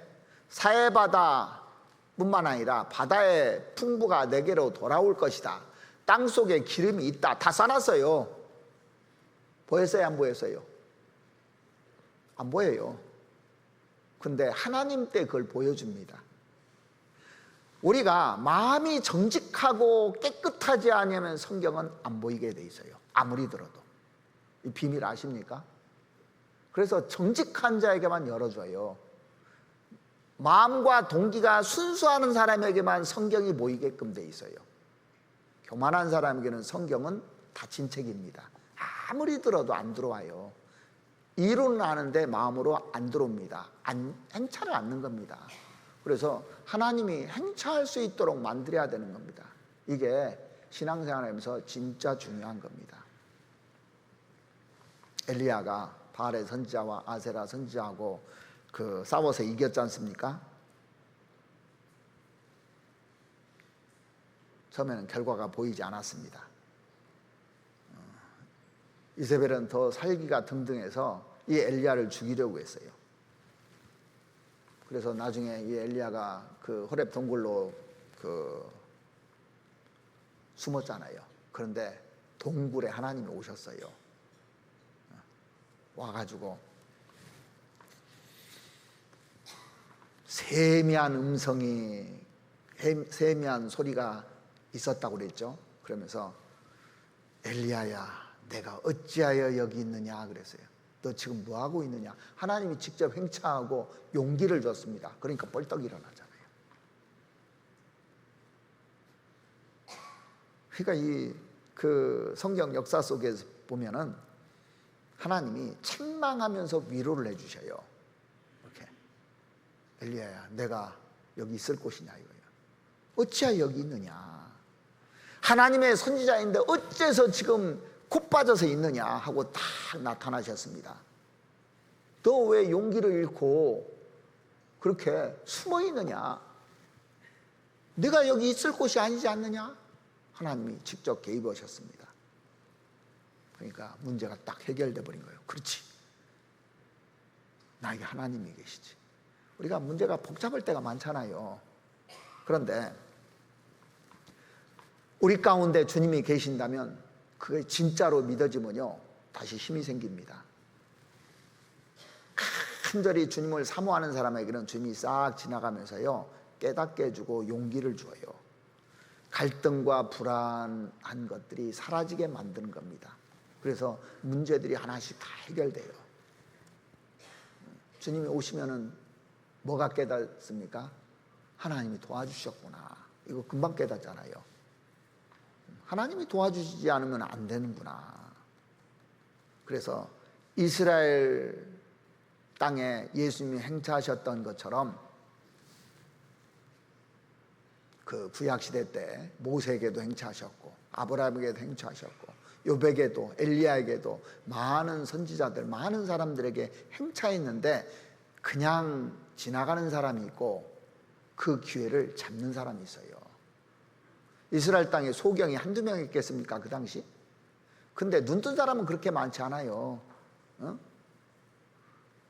사해바다뿐만 아니라 바다의 풍부가 내게로 돌아올 것이다. 땅속에 기름이 있다. 다 써놨어요. 보였어요? 안 보였어요? 안 보여요. 근데 하나님 때 그걸 보여줍니다. 우리가 마음이 정직하고 깨끗하지 않으면 성경은 안 보이게 돼 있어요. 아무리 들어도. 이 비밀 아십니까? 그래서 정직한 자에게만 열어줘요. 마음과 동기가 순수하는 사람에게만 성경이 보이게끔 돼 있어요. 교만한 사람에게는 성경은 닫힌 책입니다. 아무리 들어도 안 들어와요. 이론은 아는데 마음으로 안 들어옵니다. 행차를 않는 겁니다. 그래서 하나님이 행차할 수 있도록 만들어야 되는 겁니다. 이게 신앙생활하면서 진짜 중요한 겁니다. 엘리야가 바알의 선지자와 아세라 선지자하고 싸워서 이겼지 않습니까? 처음에는 결과가 보이지 않았습니다. 이세벨은 더 살기가 등등해서 이 엘리야를 죽이려고 했어요. 그래서 나중에 이 엘리야가 그 호렙 동굴로 숨었잖아요. 그런데 동굴에 하나님이 오셨어요. 와가지고 세미한 음성이, 세미한 소리가 있었다고 그랬죠. 그러면서 엘리야야, 내가 어찌하여 여기 있느냐 그랬어요. 너 지금 뭐하고 있느냐. 하나님이 직접 행차하고 용기를 줬습니다. 그러니까 벌떡 일어나잖아요. 그러니까 이 그 성경 역사 속에서 보면은 하나님이 책망하면서 위로를 해주셔요. 이렇게 엘리야야, 내가 여기 있을 곳이냐 이거예요. 어찌하여 여기 있느냐. 하나님의 선지자인데 어째서 지금 콧 빠져서 있느냐 하고 딱 나타나셨습니다. 너 왜 용기를 잃고 그렇게 숨어 있느냐. 네가 여기 있을 곳이 아니지 않느냐. 하나님이 직접 개입하셨습니다. 그러니까 문제가 딱 해결돼 버린 거예요. 그렇지, 나에게 하나님이 계시지. 우리가 문제가 복잡할 때가 많잖아요. 그런데 우리 가운데 주님이 계신다면 그게 진짜로 믿어지면요, 다시 힘이 생깁니다. 간절히 주님을 사모하는 사람에게는 주님이 싹 지나가면서요, 깨닫게 해주고 용기를 주어요. 갈등과 불안한 것들이 사라지게 만드는 겁니다. 그래서 문제들이 하나씩 다 해결돼요. 주님이 오시면은 뭐가 깨닫습니까? 하나님이 도와주셨구나. 이거 금방 깨닫잖아요. 하나님이 도와주시지 않으면 안 되는구나. 그래서 이스라엘 땅에 예수님이 행차하셨던 것처럼 그 구약시대 때 모세에게도 행차하셨고 아브라함에게도 행차하셨고 욥에게도 엘리야에게도 많은 선지자들, 많은 사람들에게 행차했는데 그냥 지나가는 사람이 있고 그 기회를 잡는 사람이 있어요. 이스라엘 땅에 소경이 한두 명 있겠습니까? 그 당시? 근데 눈뜬 사람은 그렇게 많지 않아요.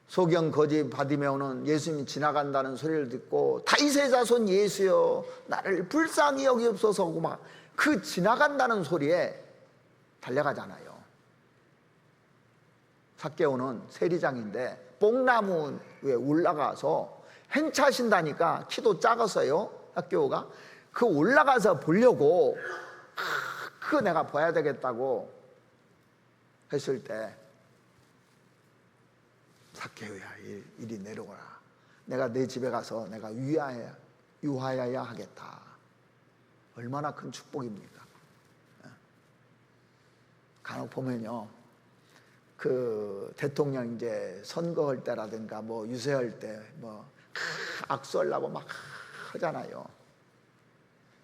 소경 거지 바디메오는 예수님이 지나간다는 소리를 듣고 다윗의 자손 예수여 나를 불쌍히 여기옵소서 하고 막 그 지나간다는 소리에 달려가잖아요. 삭개오는 세리장인데 뽕나무에 올라가서 행차하신다니까 키도 작았어요. 삭개오가 그 올라가서 보려고 그 내가 봐야 되겠다고 했을 때 삭개오야 이리 내려오라. 내가 내 집에 가서 내가 유하여야 하겠다. 얼마나 큰 축복입니까? 간혹 보면요, 그 대통령 이제 선거할 때라든가 뭐 유세할 때 뭐 악수하려고 막 하잖아요.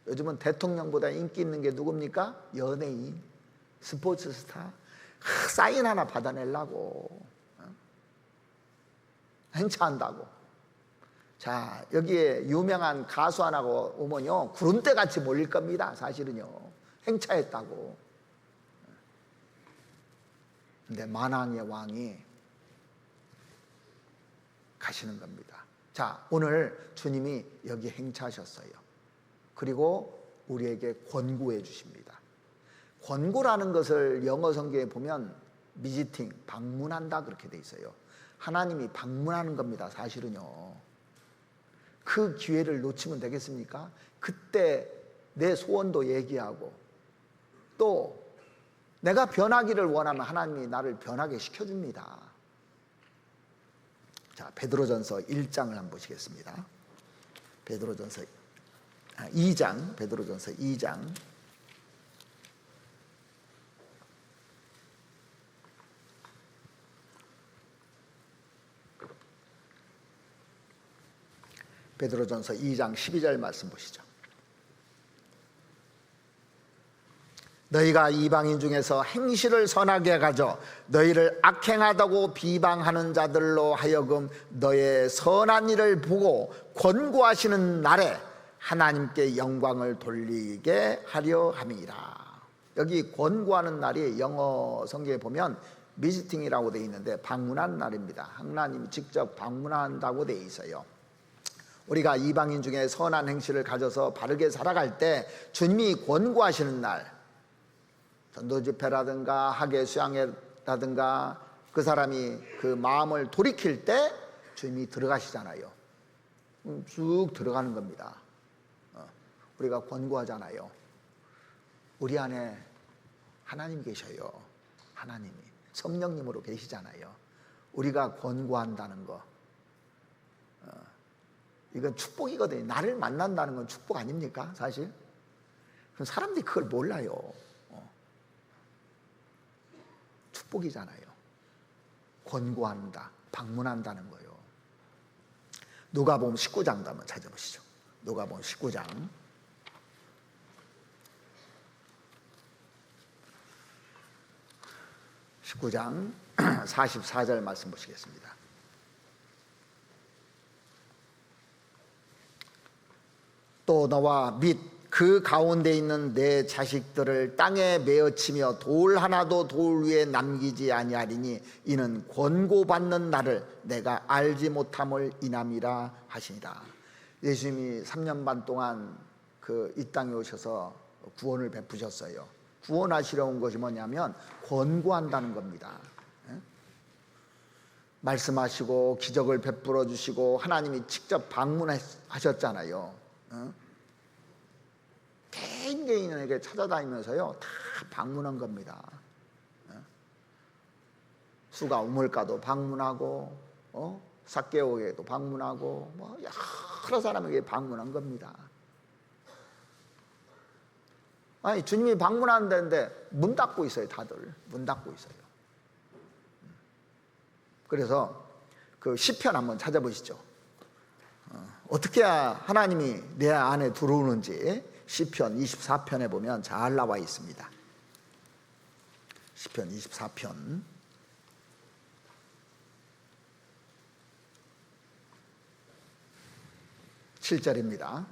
요즘은 대통령보다 인기 있는 게 누굽니까? 연예인, 스포츠 스타. 사인 하나 받아내려고 행차한다고. 자, 여기에 유명한 가수 하나가 오면요 구름대 같이 몰릴 겁니다. 사실은요, 행차했다고. 근데 만왕의 왕이 가시는 겁니다. 자, 오늘 주님이 여기 행차하셨어요. 그리고 우리에게 권고해 주십니다. 권고라는 것을 영어 성경에 보면 비지팅, 방문한다 그렇게 돼 있어요. 하나님이 방문하는 겁니다. 사실은요. 그 기회를 놓치면 되겠습니까? 그때 내 소원도 얘기하고 또 내가 변하기를 원하면 하나님이 나를 변하게 시켜줍니다. 자, 베드로전서 1장을 한번 보시겠습니다. 베드로전서 2장, 베드로전서 2장. 베드로전서 2장 12절 말씀 보시죠. 너희가 이방인 중에서 행실을 선하게 가져 너희를 악행하다고 비방하는 자들로 하여금 너의 선한 일을 보고 권고하시는 날에 하나님께 영광을 돌리게 하려 함이라. 여기 권고하는 날이 영어 성경에 보면 비지팅이라고 되어 있는데 방문하는 날입니다. 하나님이 직접 방문한다고 되어 있어요. 우리가 이방인 중에 선한 행실을 가져서 바르게 살아갈 때 주님이 권고하시는 날, 전도 집회라든가 학예 수양회라든가 그 사람이 그 마음을 돌이킬 때 주님이 들어가시잖아요. 쭉 들어가는 겁니다. 우리가 권고하잖아요. 우리 안에 하나님 계셔요. 하나님이 성령님으로 계시잖아요. 우리가 권고한다는 거, 이건 축복이거든요. 나를 만난다는 건 축복 아닙니까? 사실 사람들이 그걸 몰라요. 축복이잖아요. 권고한다, 방문한다는 거요. 누가복음 19장도 한번 찾아보시죠. 누가복음 19장 19장 44절 말씀 보시겠습니다. 또 너와 및 그 가운데 있는 내 자식들을 땅에 메어치며 돌 하나도 돌 위에 남기지 아니하리니 이는 권고받는 나를 내가 알지 못함을 인함이라 하시니라. 예수님이 3년 반 동안 이 땅에 오셔서 구원을 베푸셨어요. 구원하시러 온 것이 뭐냐면 권고한다는 겁니다. 말씀하시고 기적을 베풀어 주시고 하나님이 직접 방문하셨잖아요. 개인에게 찾아다니면서요 다 방문한 겁니다. 수가 우물가도 방문하고 삭개오에도 방문하고 여러 사람에게 방문한 겁니다. 아니 주님이 방문한다는데 문 닫고 있어요. 다들 문 닫고 있어요. 그래서 그 시편 한번 찾아보시죠. 어떻게 해야 하나님이 내 안에 들어오는지 시편 24편에 보면 잘 나와 있습니다. 시편 24편 7절입니다.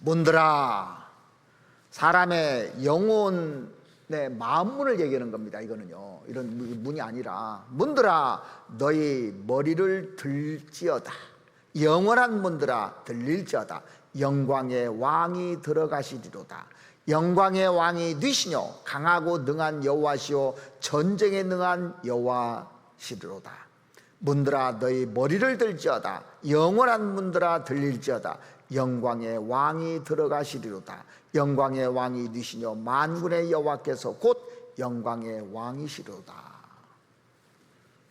문들아, 사람의 영혼의 마음문을 얘기하는 겁니다. 이거는요, 이런 문이 아니라 문들아 너희 머리를 들지어다. 영원한 문들아 들릴지어다. 영광의 왕이 들어가시리로다. 영광의 왕이 누시뇨 강하고 능한 여호와시오 전쟁에 능한 여호와시리로다. 문들아 너희 머리를 들지어다. 영원한 문들아 들릴지어다. 영광의 왕이 들어가시리로다. 영광의 왕이 누시뇨 만군의 여호와께서 곧 영광의 왕이시로다.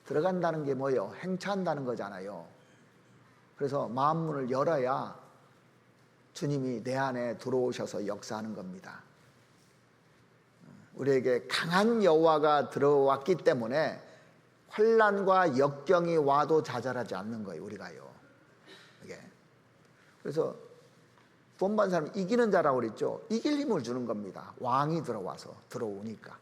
들어간다는 게 뭐예요? 행차한다는 거잖아요. 그래서 마음문을 열어야 주님이 내 안에 들어오셔서 역사하는 겁니다. 우리에게 강한 여호와가 들어왔기 때문에 환난과 역경이 와도 좌절하지 않는 거예요. 우리가요. 이게. 그래서 구원받은 사람이 이기는 자라고 그랬죠. 이길 힘을 주는 겁니다. 왕이 들어오니까.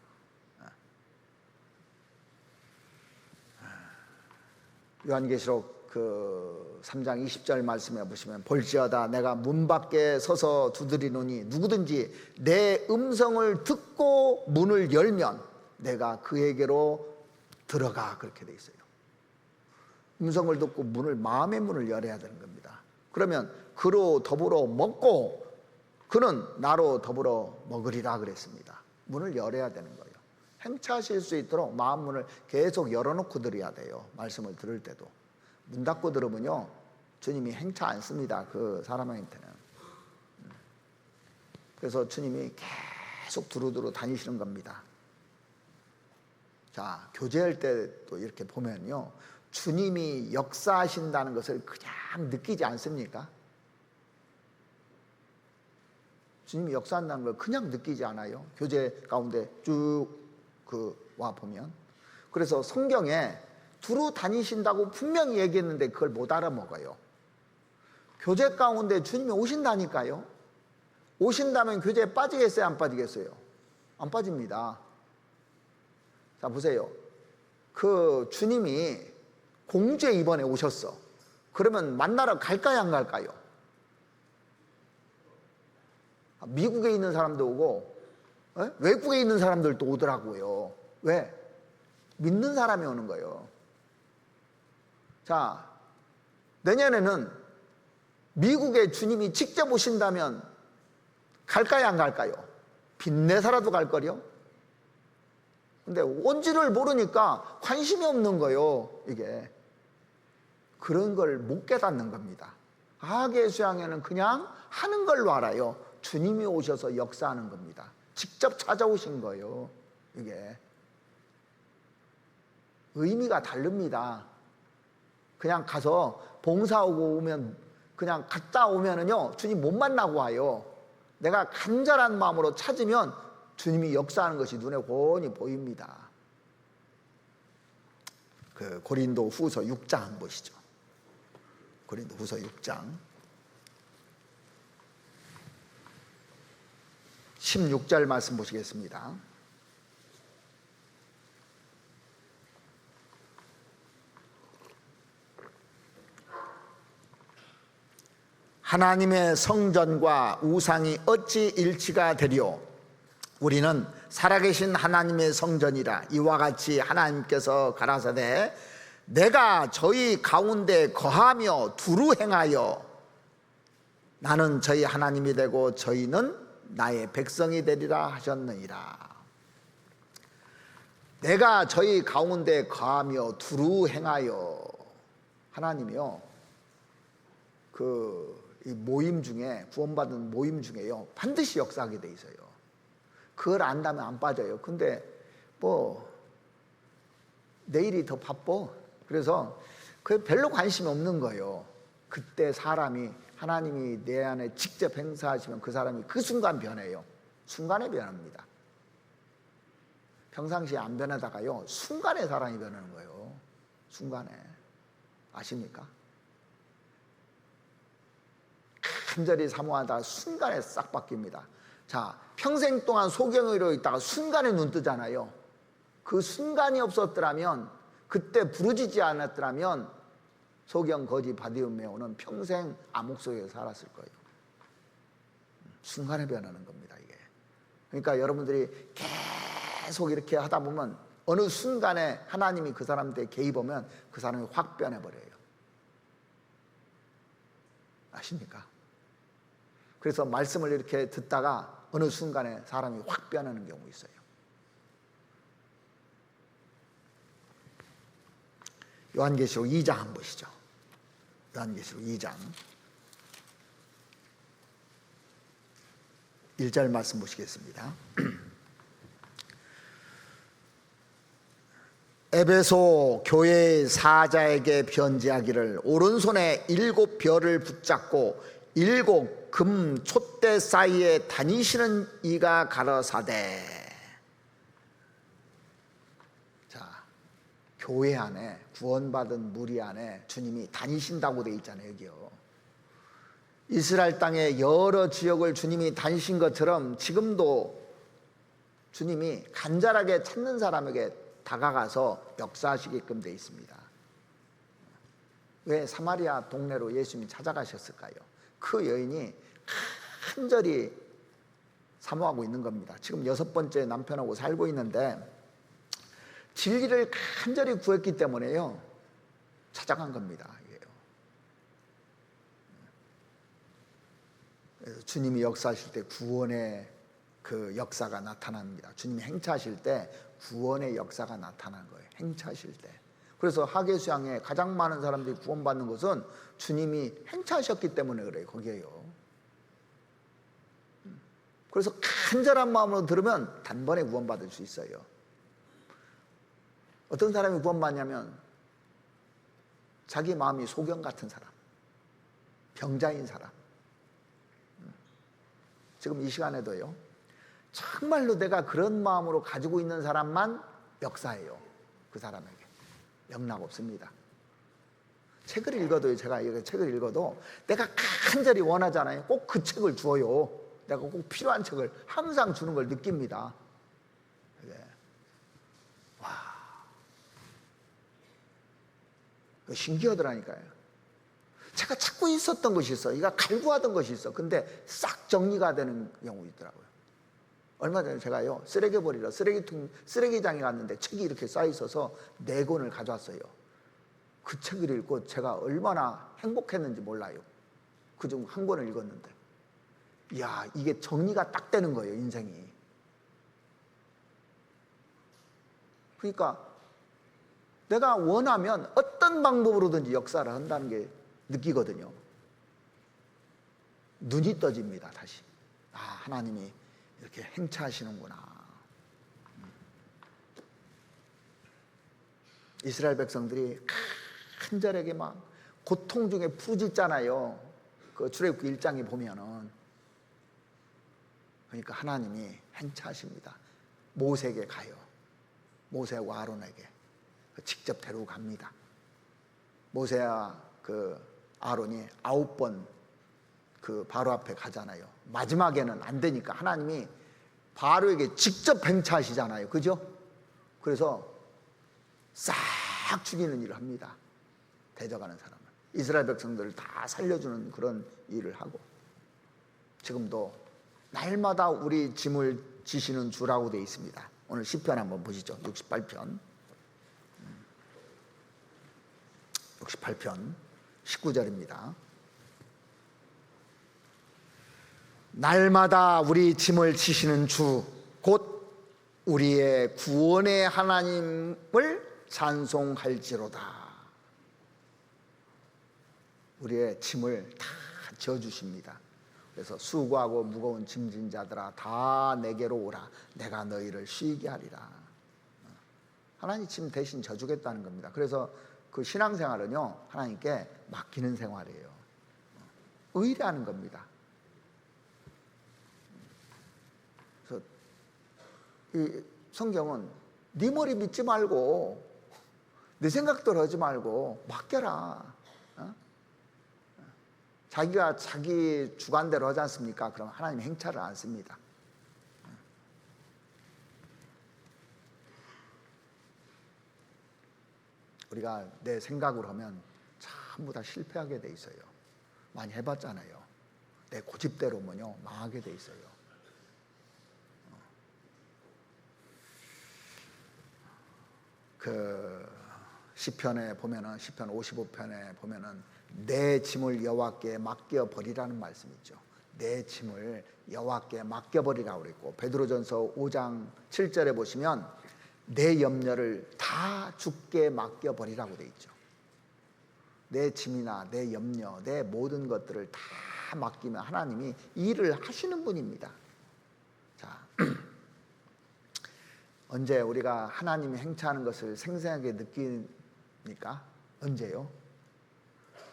요한계시록 3장 20절 말씀에 보시면 볼지어다 내가 문 밖에 서서 두드리노니 누구든지 내 음성을 듣고 문을 열면 내가 그에게로 들어가. 그렇게 돼 있어요. 음성을 듣고 마음의 문을 열어야 되는 겁니다. 그러면 그로 더불어 먹고 그는 나로 더불어 먹으리라 그랬습니다. 문을 열어야 되는 거예요. 행차하실 수 있도록 마음 문을 계속 열어놓고 들어야 돼요. 말씀을 들을 때도. 문 닫고 들으면요 주님이 행차 안 씁니다. 그 사람한테는. 그래서 주님이 계속 두루두루 다니시는 겁니다. 자, 교제할 때도 이렇게 보면요 주님이 역사하신다는 것을 그냥 느끼지 않습니까? 주님이 역사한다는 걸 그냥 느끼지 않아요. 교제 가운데 쭉 와 보면. 그래서 성경에 두루 다니신다고 분명히 얘기했는데 그걸 못 알아먹어요. 교제 가운데 주님이 오신다니까요. 오신다면 교제에 빠지겠어요? 안 빠지겠어요? 안 빠집니다. 자 보세요. 그 주님이 공주에 이번에 오셨어. 그러면 만나러 갈까요? 안 갈까요? 미국에 있는 사람도 오고 외국에 있는 사람들도 오더라고요. 왜? 믿는 사람이 오는 거예요. 자, 내년에는 미국에 주님이 직접 오신다면 갈까요, 안 갈까요? 빚내서라도 갈 거요. 근데 온지를 모르니까 관심이 없는 거예요, 이게. 그런 걸 못 깨닫는 겁니다. 하계 수양회는 그냥 하는 걸로 알아요. 주님이 오셔서 역사하는 겁니다. 직접 찾아오신 거예요, 이게. 의미가 다릅니다. 그냥 가서 봉사하고 오면, 그냥 갔다 오면은요, 주님 못 만나고 와요. 내가 간절한 마음으로 찾으면 주님이 역사하는 것이 눈에 훤히 보입니다. 그 고린도 후서 6장 한번 보시죠. 고린도 후서 6장 16절 말씀 보시겠습니다. 하나님의 성전과 우상이 어찌 일치가 되리요? 우리는 살아계신 하나님의 성전이라. 이와 같이 하나님께서 가라사대 내가 저희 가운데 거하며 두루 행하여 나는 저희 하나님이 되고 저희는 나의 백성이 되리라 하셨느니라. 내가 저희 가운데 거하며 두루 행하여. 하나님이요, 이 모임 중에, 구원받은 모임 중에요, 반드시 역사하게 돼 있어요. 그걸 안다면 안 빠져요. 근데 내일이 더 바빠. 그래서 그게 별로 관심이 없는 거예요. 그때 사람이, 하나님이 내 안에 직접 행사하시면 그 사람이 그 순간 변해요. 순간에 변합니다. 평상시에 안 변하다가요, 순간에 사람이 변하는 거예요. 순간에. 아십니까? 간절히 사모하다가 순간에 싹 바뀝니다. 자, 평생 동안 소경의로 있다가 순간에 눈 뜨잖아요. 그 순간이 없었더라면, 그때 부르짖지 않았더라면 소경 거지 바디메오는 평생 암흑 속에 살았을 거예요. 순간에 변하는 겁니다, 이게. 그러니까 여러분들이 계속 이렇게 하다 보면 어느 순간에 하나님이 그 사람한테 개입하면 그 사람이 확 변해버려요. 아십니까? 그래서 말씀을 이렇게 듣다가 어느 순간에 사람이 확 변하는 경우 있어요. 요한계시록 2장 한번 보시죠. 요한계시록 2장 1절 말씀 보시겠습니다. 에베소 교회의 사자에게 편지하기를 오른손에 7 별을 붙잡고 7 금 촛대 사이에 다니시는 이가 가라사대. 자, 교회 안에, 구원받은 무리 안에 주님이 다니신다고 돼 있잖아요, 여기요. 이스라엘 땅의 여러 지역을 주님이 다니신 것처럼 지금도 주님이 간절하게 찾는 사람에게 다가가서 역사하시게끔 돼 있습니다. 왜 사마리아 동네로 예수님이 찾아가셨을까요? 그 여인이 간절히 사모하고 있는 겁니다. 지금 6번째 남편하고 살고 있는데 진리를 간절히 구했기 때문에요, 찾아간 겁니다. 그래서 주님이 역사하실 때 구원의 그 역사가 나타납니다. 주님이 행차하실 때 구원의 역사가 나타나는 거예요. 행차하실 때. 그래서 하계수양에 가장 많은 사람들이 구원받는 것은 주님이 행차하셨기 때문에 그래요. 거기에요. 그래서 간절한 마음으로 들으면 단번에 구원받을 수 있어요. 어떤 사람이 구원받냐면 자기 마음이 소경 같은 사람, 병자인 사람. 지금 이 시간에도요, 정말로 내가 그런 마음으로 가지고 있는 사람만 역사해요. 그 사람에게 영락 없습니다. 책을 읽어도요, 제가 이 책을 읽어도 내가 간절히 원하잖아요. 꼭 그 책을 줘요. 내가 꼭 필요한 책을 항상 주는 걸 느낍니다. 와, 신기하더라니까요. 제가 찾고 있었던 것이 있어. 이가 갈구하던 것이 있어. 근데 싹 정리가 되는 경우 있더라고요. 얼마 전에 제가요, 쓰레기 버리러 쓰레기장에 갔는데 책이 이렇게 쌓여 있어서 4권을 가져왔어요. 그 책을 읽고 제가 얼마나 행복했는지 몰라요. 그중 한 권을 읽었는데, 이야, 이게 정리가 딱 되는 거예요, 인생이. 그러니까 내가 원하면 어떤 방법으로든지 역사를 한다는 게 느끼거든요. 눈이 떠집니다, 다시. 아, 하나님이 이렇게 행차하시는구나. 이스라엘 백성들이 간절하게 막 고통 중에 부르짖잖아요. 그 출애굽기 1장에 보면은. 그러니까 하나님이 행차하십니다. 모세에게 가요. 모세와 아론에게 직접 데리고 갑니다. 모세와 그 아론이 9번 그 바로 앞에 가잖아요. 마지막에는 안 되니까 하나님이 바로에게 직접 행차하시잖아요. 그죠? 그래서 싹 죽이는 일을 합니다. 대적하는 사람을. 이스라엘 백성들을 다 살려주는 그런 일을 하고, 지금도 날마다 우리 짐을 지시는 주라고 되어 있습니다. 오늘 시편 한번 보시죠. 68편 19절입니다. 날마다 우리 짐을 지시는 주, 곧 우리의 구원의 하나님을 찬송할지로다. 우리의 짐을 다 져주십니다. 그래서 수고하고 무거운 짐진 자들아 다 내게로 오라. 내가 너희를 쉬게 하리라. 하나님 짐 대신 져주겠다는 겁니다. 그래서 그 신앙생활은요, 하나님께 맡기는 생활이에요. 의뢰하는 겁니다. 그래서 이 성경은 네 머리 믿지 말고 내 생각대로 하지 말고 맡겨라. 자기가 자기 주관대로 하지 않습니까? 그럼 하나님 행차를 안 씁니다. 우리가 내 생각으로 하면 전부 다 실패하게 돼 있어요. 많이 해봤잖아요. 내 고집대로면요 망하게 돼 있어요. 그 시편에 보면은, 시편 55편에 보면은 내 짐을 여호와께 맡겨 버리라는 말씀이 있죠. 내 짐을 여호와께 맡겨 버리라고 그랬고, 베드로전서 5장 7절에 보시면 내 염려를 다 주께 맡겨 버리라고 돼 있죠. 내 짐이나 내 염려, 내 모든 것들을 다 맡기면 하나님이 일을 하시는 분입니다. 자, 언제 우리가 하나님이 행차하는 것을 생생하게 느끼니까? 언제요?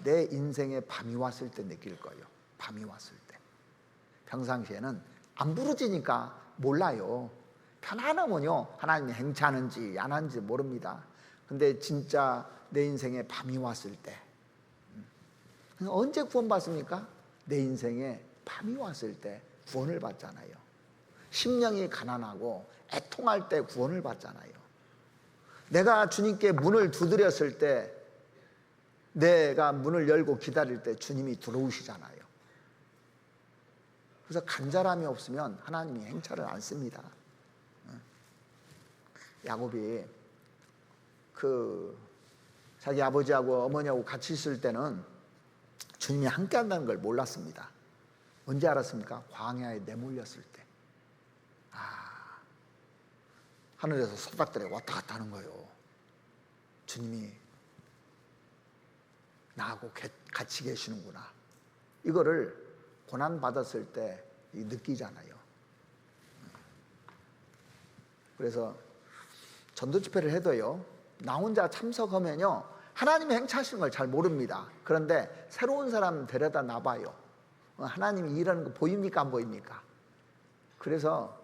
내 인생에 밤이 왔을 때 느낄 거예요. 밤이 왔을 때. 평상시에는 안 부러지니까 몰라요. 편안하면요 하나님이 행차하는지 안 하는지 모릅니다. 근데 진짜 내 인생에 밤이 왔을 때, 언제 구원받습니까? 내 인생에 밤이 왔을 때 구원을 받잖아요. 심령이 가난하고 애통할 때 구원을 받잖아요. 내가 주님께 문을 두드렸을 때, 내가 문을 열고 기다릴 때 주님이 들어오시잖아요. 그래서 간절함이 없으면 하나님이 행차를 안 씁니다. 야곱이 자기 아버지하고 어머니하고 같이 있을 때는 주님이 함께 한다는 걸 몰랐습니다. 언제 알았습니까? 광야에 내몰렸을 때. 하늘에서 소닥들이 왔다 갔다 하는 거예요. 주님이 나하고 같이 계시는구나. 이거를 고난받았을 때 느끼잖아요. 그래서 전도 집회를 해도요, 나 혼자 참석하면요 하나님이 행차하시는 걸 잘 모릅니다. 그런데 새로운 사람 데려다 놔봐요. 하나님이 일하는 거 보입니까 안 보입니까? 그래서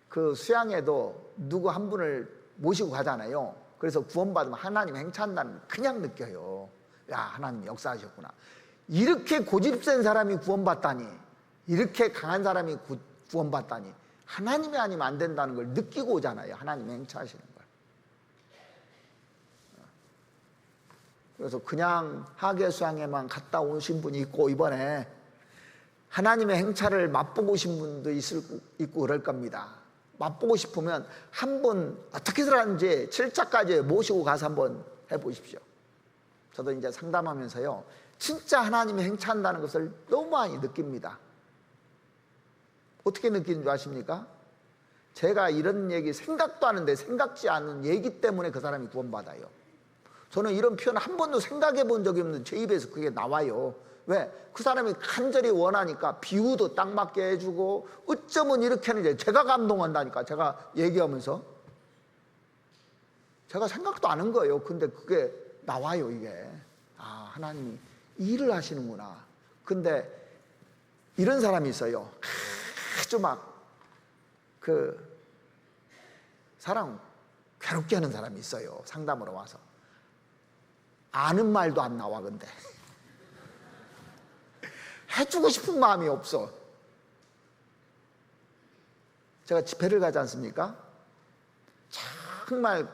그 수양에도 누구 한 분을 모시고 가잖아요. 그래서 구원받으면 하나님 행차한다는 걸 그냥 느껴요. 야, 하나님 역사하셨구나. 이렇게 고집센 사람이 구원받다니, 이렇게 강한 사람이 구원받다니, 하나님이 아니면 안 된다는 걸 느끼고 오잖아요. 하나님 행차하시는 걸. 그래서 그냥 하계수양에만 갔다 오신 분이 있고, 이번에 하나님의 행차를 맛보고 오신 분도 있고 그럴 겁니다. 맛보고 싶으면 한번 어떻게들 하는지 7차까지 모시고 가서 한번 해보십시오. 저도 이제 상담하면서요, 진짜 하나님이 행차한다는 것을 너무 많이 느낍니다. 어떻게 느끼는 줄 아십니까? 제가 이런 얘기 생각도 하는데 생각지 않은 얘기 때문에 그 사람이 구원받아요. 저는 이런 표현 한 번도 생각해 본 적이 없는데 제 입에서 그게 나와요. 왜? 그 사람이 간절히 원하니까 비유도 딱 맞게 해주고, 어쩌면 이렇게 하는지 제가 감동한다니까. 제가 얘기하면서 제가 생각도 안 한 거예요. 근데 그게 나와요. 이게 하나님이 일을 하시는구나. 근데 이런 사람이 있어요. 아주 막 사람 괴롭게 하는 사람이 있어요. 상담으로 와서 아는 말도 안 나와. 근데 해주고 싶은 마음이 없어. 제가 집회를 가지 않습니까? 정말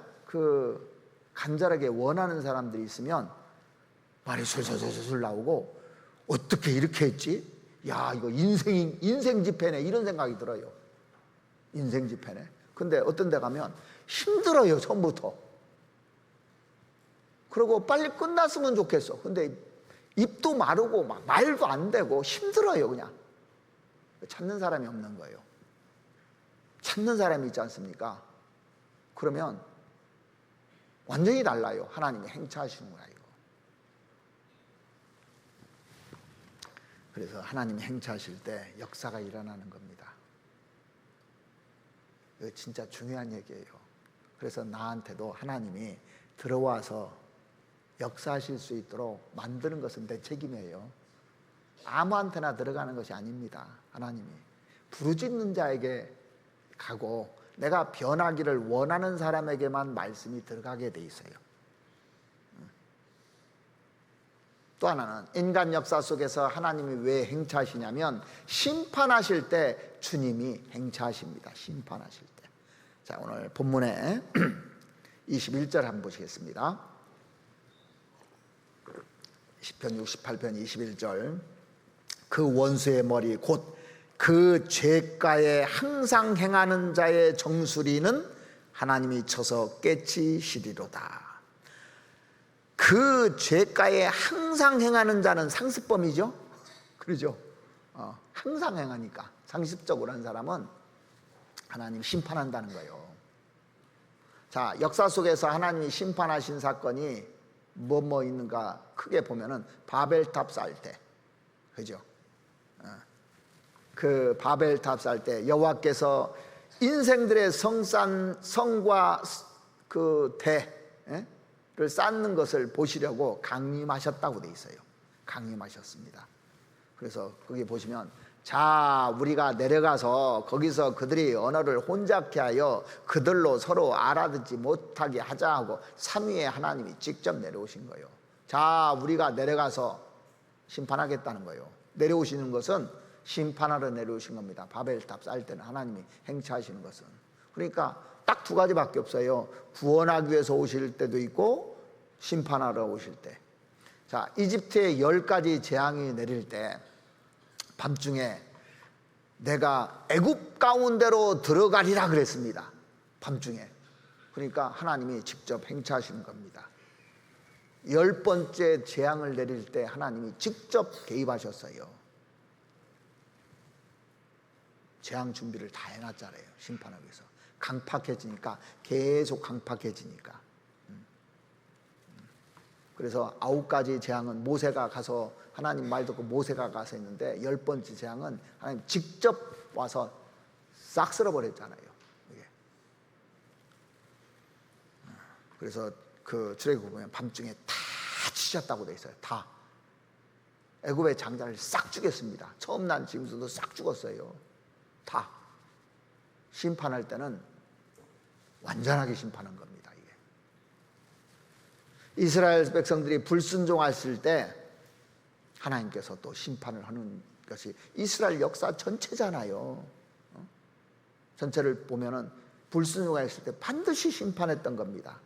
간절하게 원하는 사람들이 있으면 말이 술술술술 나오고, 어떻게 이렇게 했지? 야, 이거 인생 집회네, 이런 생각이 들어요. 인생 집회네. 근데 어떤 데 가면 힘들어요, 처음부터. 그리고 빨리 끝났으면 좋겠어. 근데 입도 마르고 막 말도 안 되고 힘들어요. 그냥 찾는 사람이 없는 거예요. 찾는 사람이 있지 않습니까? 그러면 완전히 달라요. 하나님이 행차하시는구나, 이거. 그래서 하나님이 행차하실 때 역사가 일어나는 겁니다. 이거 진짜 중요한 얘기예요. 그래서 나한테도 하나님이 들어와서 역사하실 수 있도록 만드는 것은 내 책임이에요. 아무한테나 들어가는 것이 아닙니다. 하나님이 부르짖는 자에게 가고, 내가 변하기를 원하는 사람에게만 말씀이 들어가게 돼 있어요. 또 하나는 인간 역사 속에서 하나님이 왜 행차하시냐면, 심판하실 때 주님이 행차하십니다. 심판하실 때. 자, 오늘 본문에 21절 한번 보시겠습니다. 시편 68편 21절. 그 원수의 머리 곧 그 죄가에 항상 행하는 자의 정수리는 하나님이 쳐서 깨치시리로다. 그 죄가에 항상 행하는 자는 상습범이죠. 그러죠. 항상 행하니까 상습적으로 한 사람은 하나님 심판한다는 거예요. 자, 역사 속에서 하나님이 심판하신 사건이 뭐 있는가 크게 보면은 바벨탑 쌓을 때, 그죠? 그 바벨탑 쌓을 때 여호와께서 인생들의 성과 그 대를 쌓는 것을 보시려고 강림하셨다고 돼 있어요. 강림하셨습니다. 그래서 거기 보시면, 자, 우리가 내려가서 거기서 그들이 언어를 혼잡케 하여 그들로 서로 알아듣지 못하게 하자 하고 3위에 하나님이 직접 내려오신 거예요. 자, 우리가 내려가서 심판하겠다는 거예요. 내려오시는 것은 심판하러 내려오신 겁니다. 바벨탑 쌓을 때는 하나님이 행차하시는 것은. 그러니까 딱 두 가지밖에 없어요. 구원하기 위해서 오실 때도 있고 심판하러 오실 때. 자, 이집트에 10가지 재앙이 내릴 때 밤중에 내가 애굽 가운데로 들어가리라 그랬습니다. 밤중에. 그러니까 하나님이 직접 행차하시는 겁니다. 10번째 재앙을 내릴 때 하나님이 직접 개입하셨어요. 재앙 준비를 다 해놨잖아요. 심판하기 위해서. 강팍해지니까, 계속 강팍해지니까. 그래서 9가지 재앙은 모세가 가서, 하나님 말 듣고 모세가 가서 했는데, 10번째 재앙은 하나님 직접 와서 싹 쓸어버렸잖아요. 이게. 그래서 그 출애굽 보면 밤중에 다 치셨다고 돼 있어요. 다. 애굽의 장자를 싹 죽였습니다. 처음 난 짐승도 싹 죽었어요. 다. 심판할 때는 완전하게 심판한 겁니다. 이게. 이스라엘 백성들이 불순종했을 때 하나님께서 또 심판을 하는 것이 이스라엘 역사 전체잖아요. 전체를 보면은 불순종했을 때 반드시 심판했던 겁니다.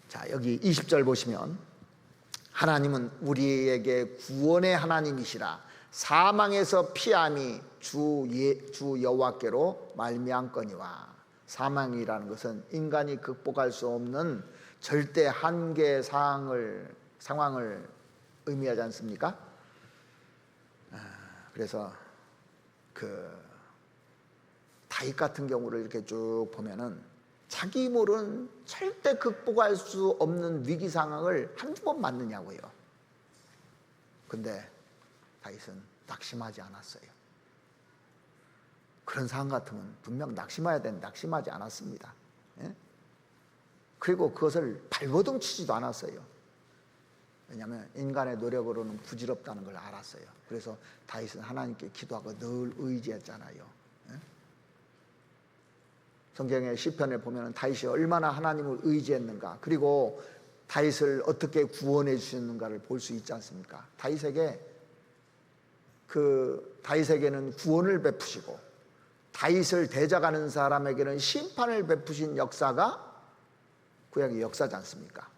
자, 여기 20절 보시면 하나님은 우리에게 구원의 하나님이시라. 사망에서 피함이 주 여호와께로 말미암거니와. 사망이라는 것은 인간이 극복할 수 없는 절대 한계 상황을 의미하지 않습니까? 그래서 다윗 같은 경우를 이렇게 쭉 보면은 자기 모르는 절대 극복할 수 없는 위기 상황을 한두 번 맞느냐고요. 근데 다윗은 낙심하지 않았어요. 그런 상황 같으면 분명 낙심해야 되는데 낙심하지 않았습니다. 예? 그리고 그것을 발버둥 치지도 않았어요. 왜냐하면 인간의 노력으로는 부질없다는 걸 알았어요. 그래서 다윗은 하나님께 기도하고 늘 의지했잖아요. 예? 성경의 시편에 보면 다윗이 얼마나 하나님을 의지했는가, 그리고 다윗을 어떻게 구원해 주셨는가를 볼 수 있지 않습니까? 다윗에게는 구원을 베푸시고 다윗을 대적하는 사람에게는 심판을 베푸신 역사가 구약의 역사지 않습니까?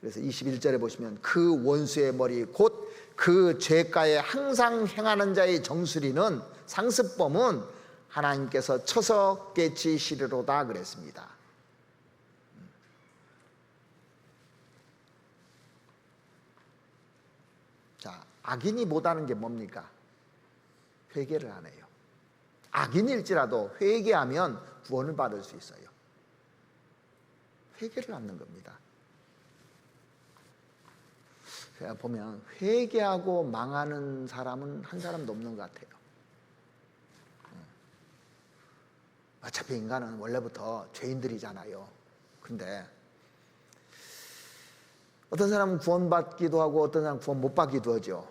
그래서 21절에 보시면 그 원수의 머리 곧 그 죄가에 항상 행하는 자의 정수리는 상습범은 하나님께서 쳐서 깨치시리로다 그랬습니다. 자, 악인이 못하는 게 뭡니까? 회개를 안 해요. 악인일지라도 회개하면 구원을 받을 수 있어요. 회개를 않는 겁니다. 제가 보면 회개하고 망하는 사람은 한 사람도 없는 것 같아요. 어차피 인간은 원래부터 죄인들이잖아요. 근데 어떤 사람은 구원받기도 하고 어떤 사람은 구원 못 받기도 하죠.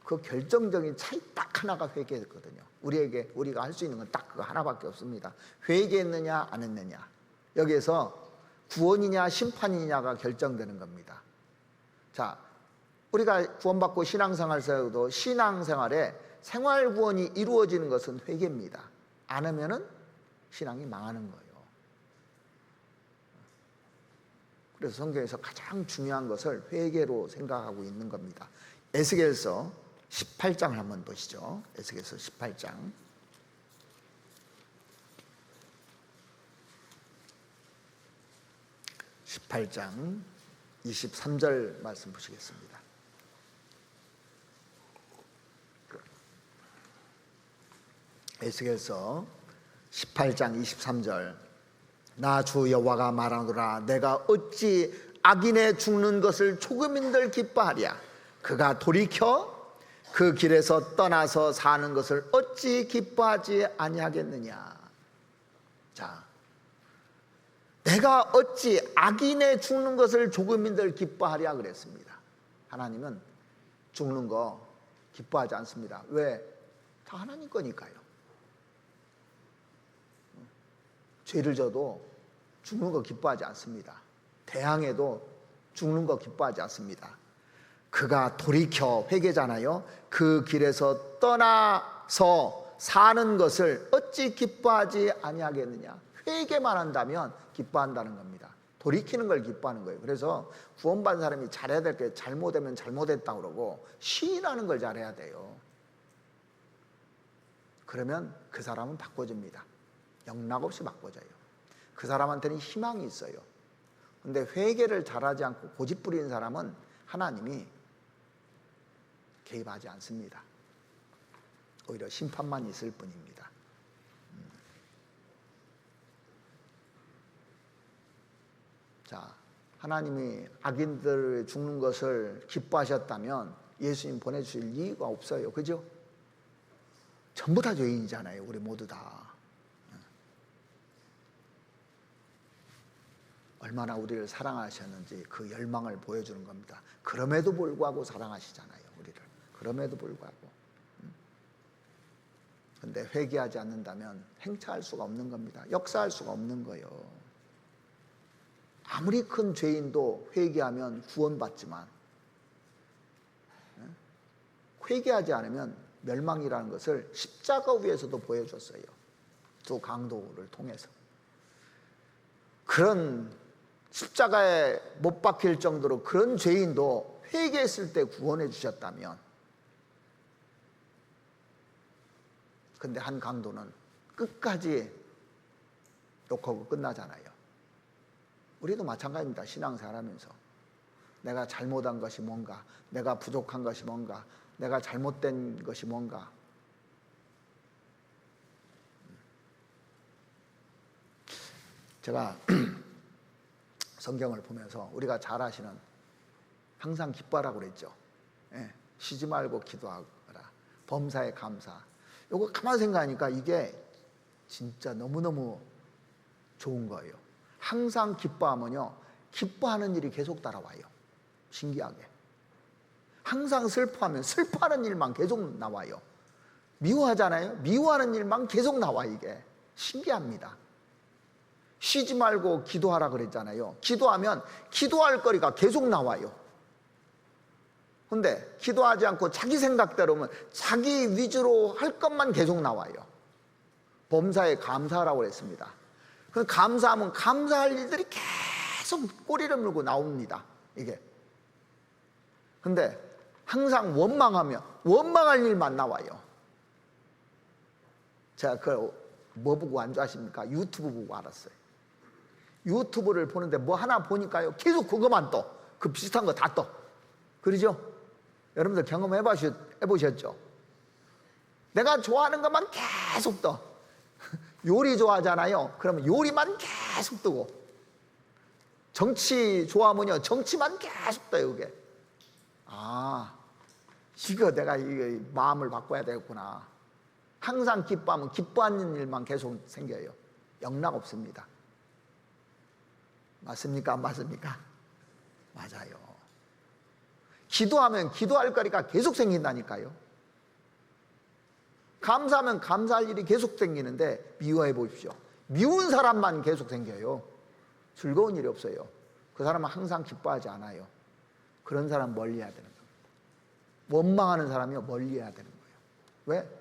그 결정적인 차이 딱 하나가 회개였거든요. 우리가 할 수 있는 건 딱 그거 하나밖에 없습니다. 회개했느냐 안 했느냐. 여기에서 구원이냐 심판이냐가 결정되는 겁니다. 자, 우리가 구원받고 신앙생활에서도 신앙생활에 생활구원이 이루어지는 것은 회개입니다. 안 하면은 신앙이 망하는 거예요. 그래서 성경에서 가장 중요한 것을 회개로 생각하고 있는 겁니다. 에스겔서 18장을 한번 보시죠. 에스겔서 18장. 18장 23절 말씀 보시겠습니다. 에스겔서 18장 23절. 나 주 여호와가 말하노라. 내가 어찌 악인의 죽는 것을 조금인들 기뻐하랴. 그가 돌이켜 그 길에서 떠나서 사는 것을 어찌 기뻐하지 아니하겠느냐. 자, 내가 어찌 악인의 죽는 것을 조금인들 기뻐하랴 그랬습니다. 하나님은 죽는 거 기뻐하지 않습니다. 왜? 다 하나님 거니까요. 죄를 져도 죽는 거 기뻐하지 않습니다. 대항해도 죽는 거 기뻐하지 않습니다. 그가 돌이켜, 회개잖아요. 그 길에서 떠나서 사는 것을 어찌 기뻐하지 아니하겠느냐. 회개만 한다면 기뻐한다는 겁니다. 돌이키는 걸 기뻐하는 거예요. 그래서 구원받은 사람이 잘해야 될 게 잘못하면 잘못했다고 그러고 시인하는 걸 잘해야 돼요. 그러면 그 사람은 바꿔줍니다. 영락없이 바꿔져요. 그 사람한테는 희망이 있어요. 근데 회개를 잘하지 않고 고집 부리는 사람은 하나님이 개입하지 않습니다. 오히려 심판만 있을 뿐입니다. 자, 하나님이 악인들 죽는 것을 기뻐하셨다면 예수님 보내주실 이유가 없어요. 그죠? 전부 다 죄인이잖아요. 우리 모두 다. 얼마나 우리를 사랑하셨는지 그 열망을 보여주는 겁니다. 그럼에도 불구하고 사랑하시잖아요. 우리를. 그럼에도 불구하고. 그런데 회개하지 않는다면 행차할 수가 없는 겁니다. 역사할 수가 없는 거예요. 아무리 큰 죄인도 회개하면 구원받지만 회개하지 않으면 멸망이라는 것을 십자가 위에서도 보여줬어요. 두 강도를 통해서. 그런 십자가에 못 박힐 정도로 그런 죄인도 회개했을 때 구원해 주셨다면, 근데 한 강도는 끝까지 욕하고 끝나잖아요. 우리도 마찬가지입니다. 신앙생활하면서 내가 잘못한 것이 뭔가, 내가 부족한 것이 뭔가, 내가 잘못된 것이 뭔가. 제가 성경을 보면서 우리가 잘 아시는 항상 기뻐하라고 그랬죠. 쉬지 말고 기도하라, 범사에 감사. 이거 가만히 생각하니까 이게 진짜 너무너무 좋은 거예요. 항상 기뻐하면요, 기뻐하는 일이 계속 따라와요. 신기하게. 항상 슬퍼하면 슬퍼하는 일만 계속 나와요. 미워하잖아요. 미워하는 일만 계속 나와. 이게 신기합니다. 쉬지 말고 기도하라 그랬잖아요. 기도하면 기도할 거리가 계속 나와요. 근데 기도하지 않고 자기 생각대로면 자기 위주로 할 것만 계속 나와요. 범사에 감사하라고 했습니다. 감사하면 감사할 일들이 계속 꼬리를 물고 나옵니다. 이게. 근데 항상 원망하면 원망할 일만 나와요. 제가 그걸 뭐 보고 안 좋아하십니까? 유튜브 보고 알았어요. 유튜브를 보는데 뭐 하나 보니까요, 계속 그것만 떠. 그 비슷한 거 다 떠. 그러죠? 여러분들 경험해 보셨죠? 내가 좋아하는 것만 계속 떠. 요리 좋아하잖아요. 그러면 요리만 계속 뜨고, 정치 좋아하면요, 정치만 계속 떠요. 이게. 이거 내가 이 마음을 바꿔야 되겠구나. 항상 기뻐하면 기뻐하는 일만 계속 생겨요. 영락 없습니다. 맞습니까? 안 맞습니까? 맞아요. 기도하면 기도할 거리가 계속 생긴다니까요. 감사하면 감사할 일이 계속 생기는데, 미워해 보십시오. 미운 사람만 계속 생겨요. 즐거운 일이 없어요. 그 사람은 항상 기뻐하지 않아요. 그런 사람 멀리 해야 되는 겁니다. 원망하는 사람이요, 멀리 해야 되는 거예요. 왜?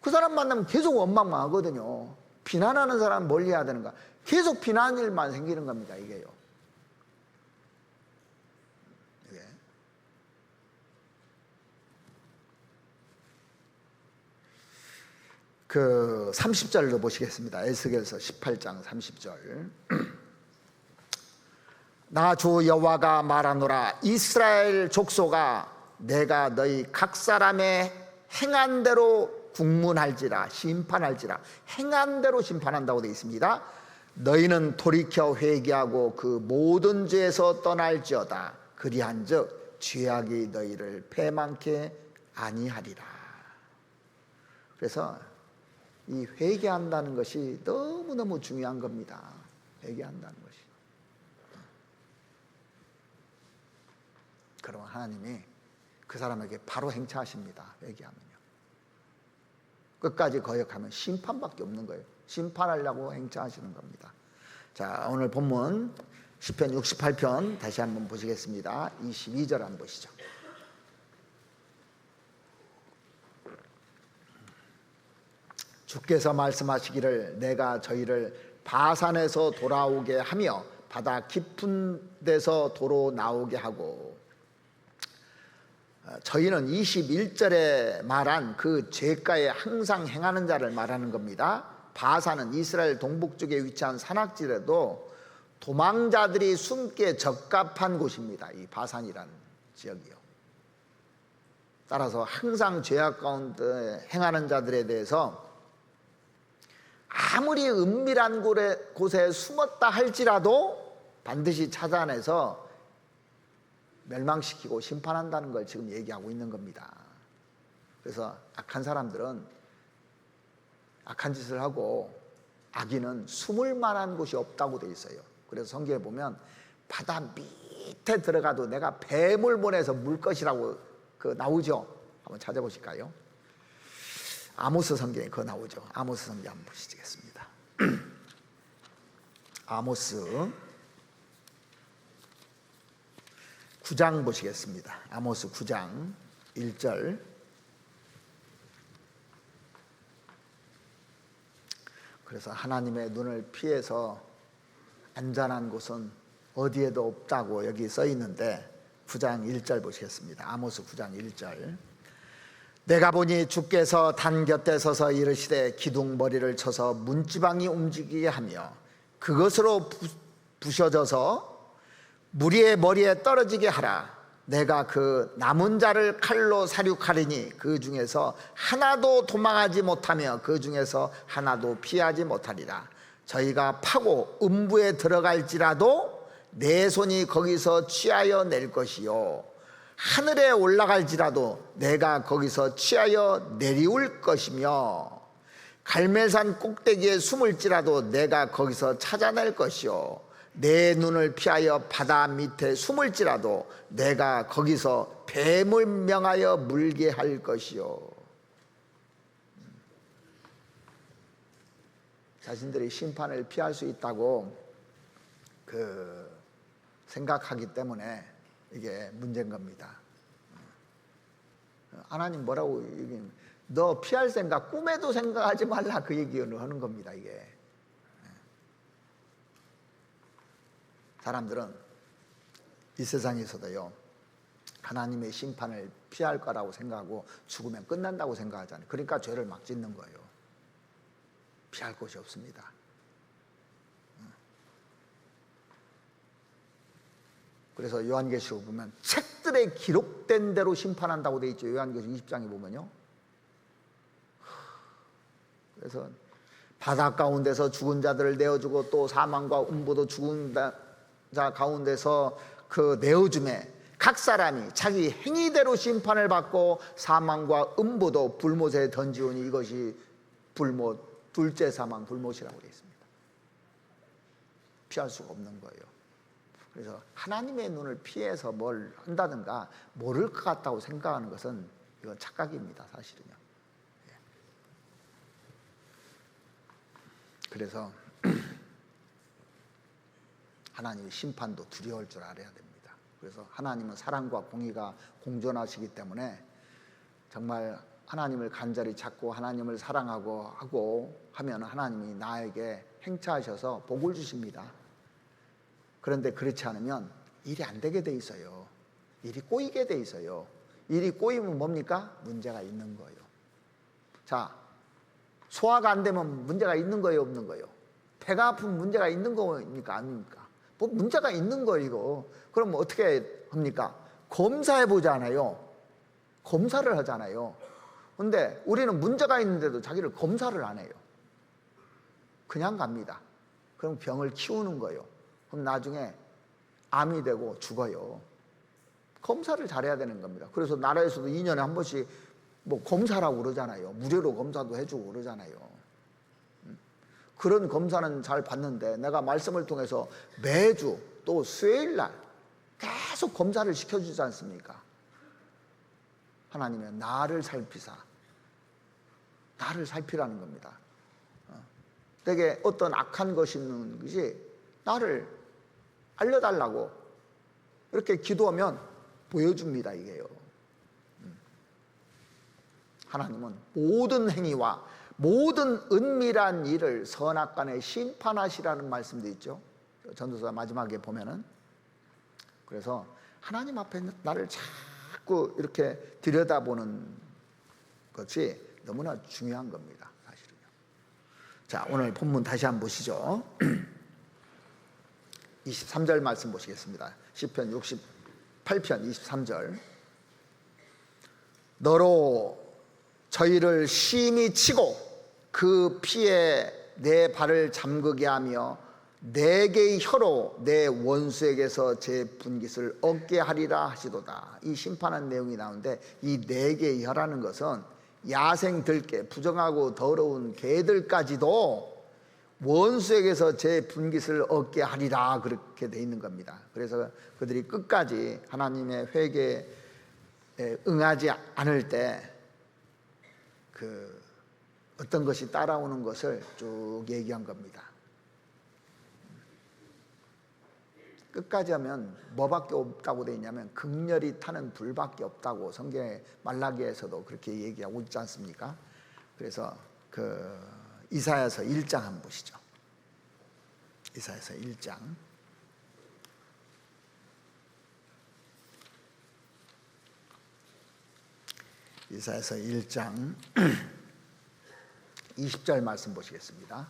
그 사람 만나면 계속 원망만 하거든요. 비난하는 사람 멀리 해야 되는 거야. 계속 비난 일만 생기는 겁니다. 이게요. 이게. 그 30절로 보시겠습니다. 에스겔서 18장 30절. 나 주 여호와가 말하노라. 이스라엘 족속아, 내가 너희 각 사람의 행한 대로 국문할지라, 심판할지라. 행한 대로 심판한다고 되어 있습니다. 너희는 돌이켜 회개하고 그 모든 죄에서 떠날지어다. 그리한즉 죄악이 너희를 패망케 아니하리라. 그래서 이 회개한다는 것이 너무너무 중요한 겁니다. 회개한다는 것이. 그러면 하나님이 그 사람에게 바로 행차하십니다. 회개하면요. 끝까지 거역하면 심판밖에 없는 거예요. 심판하려고 행차하시는 겁니다. 자, 오늘 본문 시편 68편 다시 한번 보시겠습니다. 22절 한번 보시죠. 주께서 말씀하시기를 내가 저희를 바산에서 돌아오게 하며 바다 깊은 데서 도로 나오게 하고. 저희는 21절에 말한 그 죄가에 항상 행하는 자를 말하는 겁니다. 바산은 이스라엘 동북쪽에 위치한 산악지대도 도망자들이 숨기에 적합한 곳입니다. 이 바산이라는 지역이요. 따라서 항상 죄악 가운데 행하는 자들에 대해서 아무리 은밀한 곳에 숨었다 할지라도 반드시 찾아내서 멸망시키고 심판한다는 걸 지금 얘기하고 있는 겁니다. 그래서 악한 사람들은 악한 짓을 하고 악인은 숨을 만한 곳이 없다고 돼 있어요. 그래서 성경에 보면 바다 밑에 들어가도 내가 뱀을 보내서 물 것이라고 나오죠. 한번 찾아보실까요? 아모스 성경에 그거 나오죠. 아모스 성경 한번 보시겠습니다. 아모스 9장 보시겠습니다. 아모스 9장 1절. 그래서 하나님의 눈을 피해서 안전한 곳은 어디에도 없다고 여기 써 있는데 9장 1절 보시겠습니다. 아모스 9장 1절. 내가 보니 주께서 단 곁에 서서 이르시되 기둥머리를 쳐서 문지방이 움직이게 하며 그것으로 부셔져서 무리의 머리에 떨어지게 하라. 내가 그 남은 자를 칼로 사륙하리니 그 중에서 하나도 도망하지 못하며 그 중에서 하나도 피하지 못하리라. 저희가 파고 음부에 들어갈지라도 내 손이 거기서 취하여 낼 것이요 하늘에 올라갈지라도 내가 거기서 취하여 내리올 것이며 갈멜산 꼭대기에 숨을지라도 내가 거기서 찾아낼 것이요 내 눈을 피하여 바다 밑에 숨을지라도 내가 거기서 뱀을 명하여 물게 할 것이요. 자신들이 심판을 피할 수 있다고 생각하기 때문에 이게 문제인 겁니다. 하나님 뭐라고 너 피할 생각 꿈에도 생각하지 말라 그 얘기를 하는 겁니다. 이게 사람들은 이 세상에서도요 하나님의 심판을 피할 거라고 생각하고 죽으면 끝난다고 생각하잖아요. 그러니까 죄를 막 짓는 거예요. 피할 곳이 없습니다. 그래서 요한계시록 보면 책들에 기록된 대로 심판한다고 되어 있죠. 요한계시록 20장에 보면요. 그래서 바다 가운데서 죽은 자들을 내어주고 또 사망과 음부도 죽은 자 가운데서 그 내어줌에 각 사람이 자기 행위대로 심판을 받고 사망과 음부도 불못에 던지오니 이것이 불못, 둘째 사망 불못이라고 되어 있습니다. 피할 수가 없는 거예요. 그래서 하나님의 눈을 피해서 뭘 한다든가 모를 것 같다고 생각하는 것은 이건 착각입니다. 사실은요. 그래서 하나님의 심판도 두려울 줄 알아야 됩니다. 그래서 하나님은 사랑과 공의가 공존하시기 때문에 정말 하나님을 간절히 찾고 하나님을 사랑하고 하면 하나님이 나에게 행차하셔서 복을 주십니다. 그런데 그렇지 않으면 일이 안 되게 돼 있어요. 일이 꼬이게 돼 있어요. 일이 꼬이면 뭡니까? 문제가 있는 거예요. 자, 소화가 안 되면 문제가 있는 거예요, 없는 거예요? 배가 아프면 문제가 있는 거입니까, 아닙니까? 뭐 문제가 있는 거예요, 이거. 그럼 어떻게 합니까? 검사해 보잖아요. 검사를 하잖아요. 근데 우리는 문제가 있는데도 자기를 검사를 안 해요. 그냥 갑니다. 그럼 병을 키우는 거예요. 그럼 나중에 암이 되고 죽어요. 검사를 잘해야 되는 겁니다. 그래서 나라에서도 2년에 한 번씩 뭐 검사라고 그러잖아요. 무료로 검사도 해주고 그러잖아요. 그런 검사는 잘 받는데 내가 말씀을 통해서 매주 또 수요일날 계속 검사를 시켜주지 않습니까? 하나님은 나를 살피사 나를 살피라는 겁니다. 내게 어떤 악한 것이 있는 것이 나를 알려달라고 이렇게 기도하면 보여줍니다. 이게요. 하나님은 모든 행위와 모든 은밀한 일을 선악간에 심판하시라는 말씀도 있죠. 전도서 마지막에 보면은. 그래서 하나님 앞에 나를 자꾸 이렇게 들여다보는 것이 너무나 중요한 겁니다. 사실은요. 자, 오늘 본문 다시 한번 보시죠. 23절 말씀 보시겠습니다. 시편 68편 23절. 너로 저희를 심히 치고 그 피에 내 발을 잠그게 하며 네 개의 혀로 내 원수에게서 제 분깃을 얻게 하리라 하시도다. 이 심판한 내용이 나오는데 이 네 개의 혀라는 것은 야생 들개, 부정하고 더러운 개들까지도 원수에게서 제 분깃을 얻게 하리라 그렇게 돼 있는 겁니다. 그래서 그들이 끝까지 하나님의 회개에 응하지 않을 때 어떤 것이 따라오는 것을 쭉 얘기한 겁니다. 끝까지 하면 뭐밖에 없다고 되어 있냐면 극렬히 타는 불밖에 없다고 성경의 말라기에서도 그렇게 얘기하고 있지 않습니까? 그래서 이사야서 1장 한번 보시죠. 이사야서 1장 이사야서 1장 20절 말씀 보시겠습니다.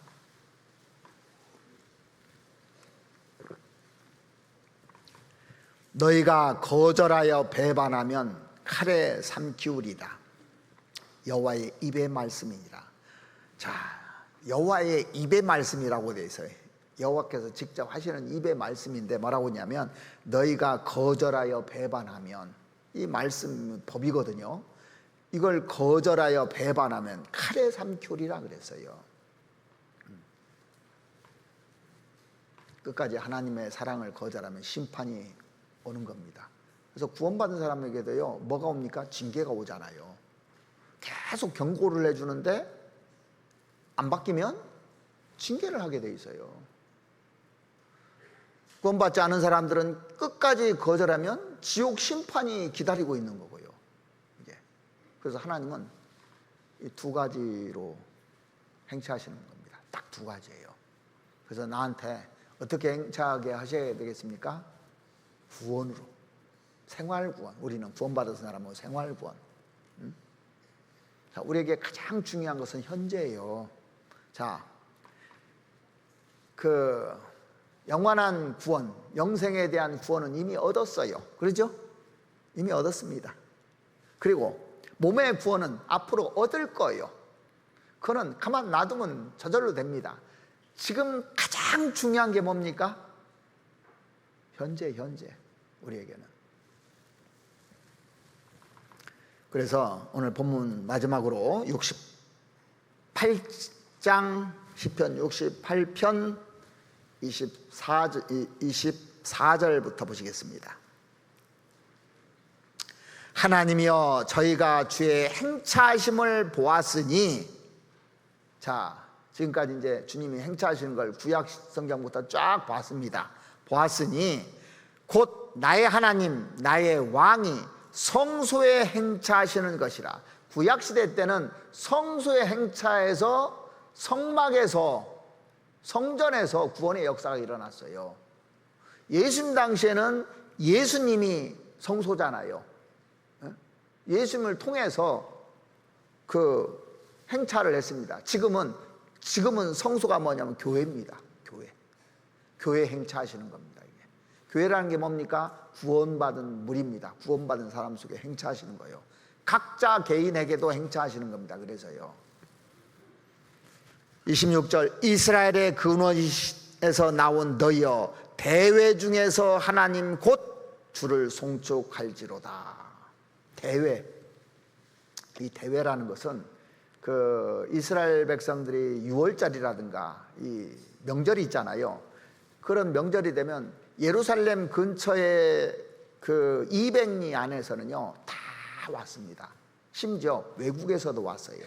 너희가 거절하여 배반하면 칼에 삼키우리다. 여호와의 입의 말씀이니라. 자, 여호와의 입의 말씀이라고 돼 있어요. 여호와께서 직접 하시는 입의 말씀인데 뭐라고 하냐면 너희가 거절하여 배반하면, 이 말씀 법이거든요. 이걸 거절하여 배반하면 칼에 삼키우리라 그랬어요. 끝까지 하나님의 사랑을 거절하면 심판이 오는 겁니다. 그래서 구원받은 사람에게도요, 뭐가 옵니까? 징계가 오잖아요. 계속 경고를 해주는데 안 바뀌면 징계를 하게 돼 있어요. 구원받지 않은 사람들은 끝까지 거절하면 지옥 심판이 기다리고 있는 거고요. 이게. 그래서 하나님은 이 두 가지로 행차하시는 겁니다. 딱 두 가지예요. 그래서 나한테 어떻게 행차하게 하셔야 되겠습니까? 구원으로. 생활구원. 우리는 구원받은 사람은 생활구원. 자, 우리에게 가장 중요한 것은 현재예요. 자, 영원한 구원, 영생에 대한 구원은 이미 얻었어요. 그렇죠? 이미 얻었습니다. 그리고 몸의 구원은 앞으로 얻을 거예요. 그거는 가만 놔두면 저절로 됩니다. 지금 가장 중요한 게 뭡니까? 현재 우리에게는. 그래서 오늘 본문 마지막으로 68장 시편 68편 24절부터 보시겠습니다. 하나님이여 저희가 주의 행차하심을 보았으니, 자, 지금까지 이제 주님이 행차하시는 걸 구약 성경부터 쫙 봤습니다. 보았으니 곧 나의 하나님 나의 왕이 성소에 행차하시는 것이라. 구약 시대 때는 성소에 행차해서 성막에서 성전에서 구원의 역사가 일어났어요. 예수님 당시에는 예수님이 성소잖아요. 예수님을 통해서 그 행차를 했습니다. 지금은 성소가 뭐냐면 교회입니다. 교회 행차하시는 겁니다. 이게. 교회라는 게 뭡니까? 구원받은 무리입니다. 구원받은 사람 속에 행차하시는 거예요. 각자 개인에게도 행차하시는 겁니다. 그래서요, 26절 이스라엘의 근원에서 나온 너희여 대회 중에서 하나님 곧 주를 송축할지로다. 대회. 이 대회라는 것은 그 이스라엘 백성들이 6월절이라든가 이 명절이 있잖아요. 그런 명절이 되면 예루살렘 근처에 그 200리 안에서는요 다 왔습니다. 심지어 외국에서도 왔어요.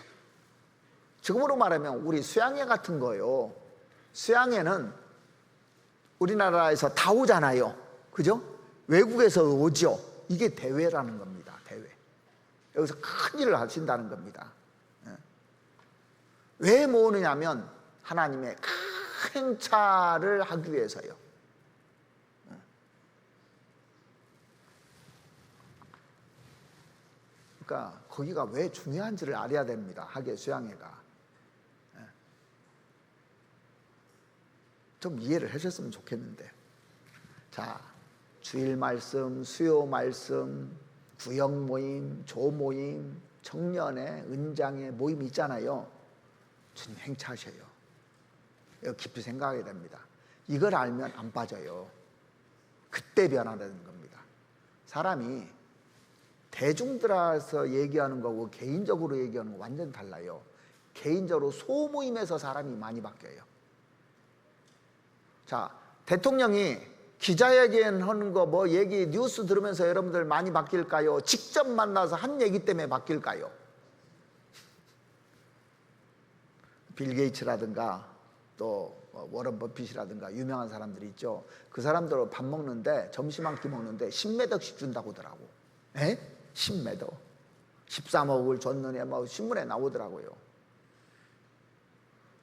지금으로 말하면 우리 수양회 같은 거요. 수양회는 우리나라에서 다 오잖아요. 그죠? 외국에서 오죠. 이게 대회라는 겁니다. 대회. 여기서 큰 일을 하신다는 겁니다. 왜 모으느냐면 하나님의 큰 행차를 하기 위해서요. 그러니까 거기가 왜 중요한지를 알아야 됩니다. 하계 수양회가. 좀 이해를 하셨으면 좋겠는데. 자, 주일 말씀, 수요 말씀, 구역 모임, 조 모임, 청년회, 은장회 모임 있잖아요. 주님 행차하셔요. 이거 깊이 생각해야 됩니다. 이걸 알면 안 빠져요. 그때 변화되는 겁니다. 사람이 대중들에서 얘기하는 거고 개인적으로 얘기하는 거 완전 달라요. 개인적으로 소모임에서 사람이 많이 바뀌어요. 자, 대통령이 기자회견 하는 거 뭐 얘기 뉴스 들으면서 여러분들 많이 바뀔까요? 직접 만나서 한 얘기 때문에 바뀔까요? 빌 게이츠라든가 또 워런 버핏이라든가 유명한 사람들이 있죠. 그 사람들 밥 먹는데 점심 한 끼 먹는데 10매덕씩 준다고 하더라고. 에? 10매덕. 13억을 줬느냐 뭐 신문에 나오더라고요.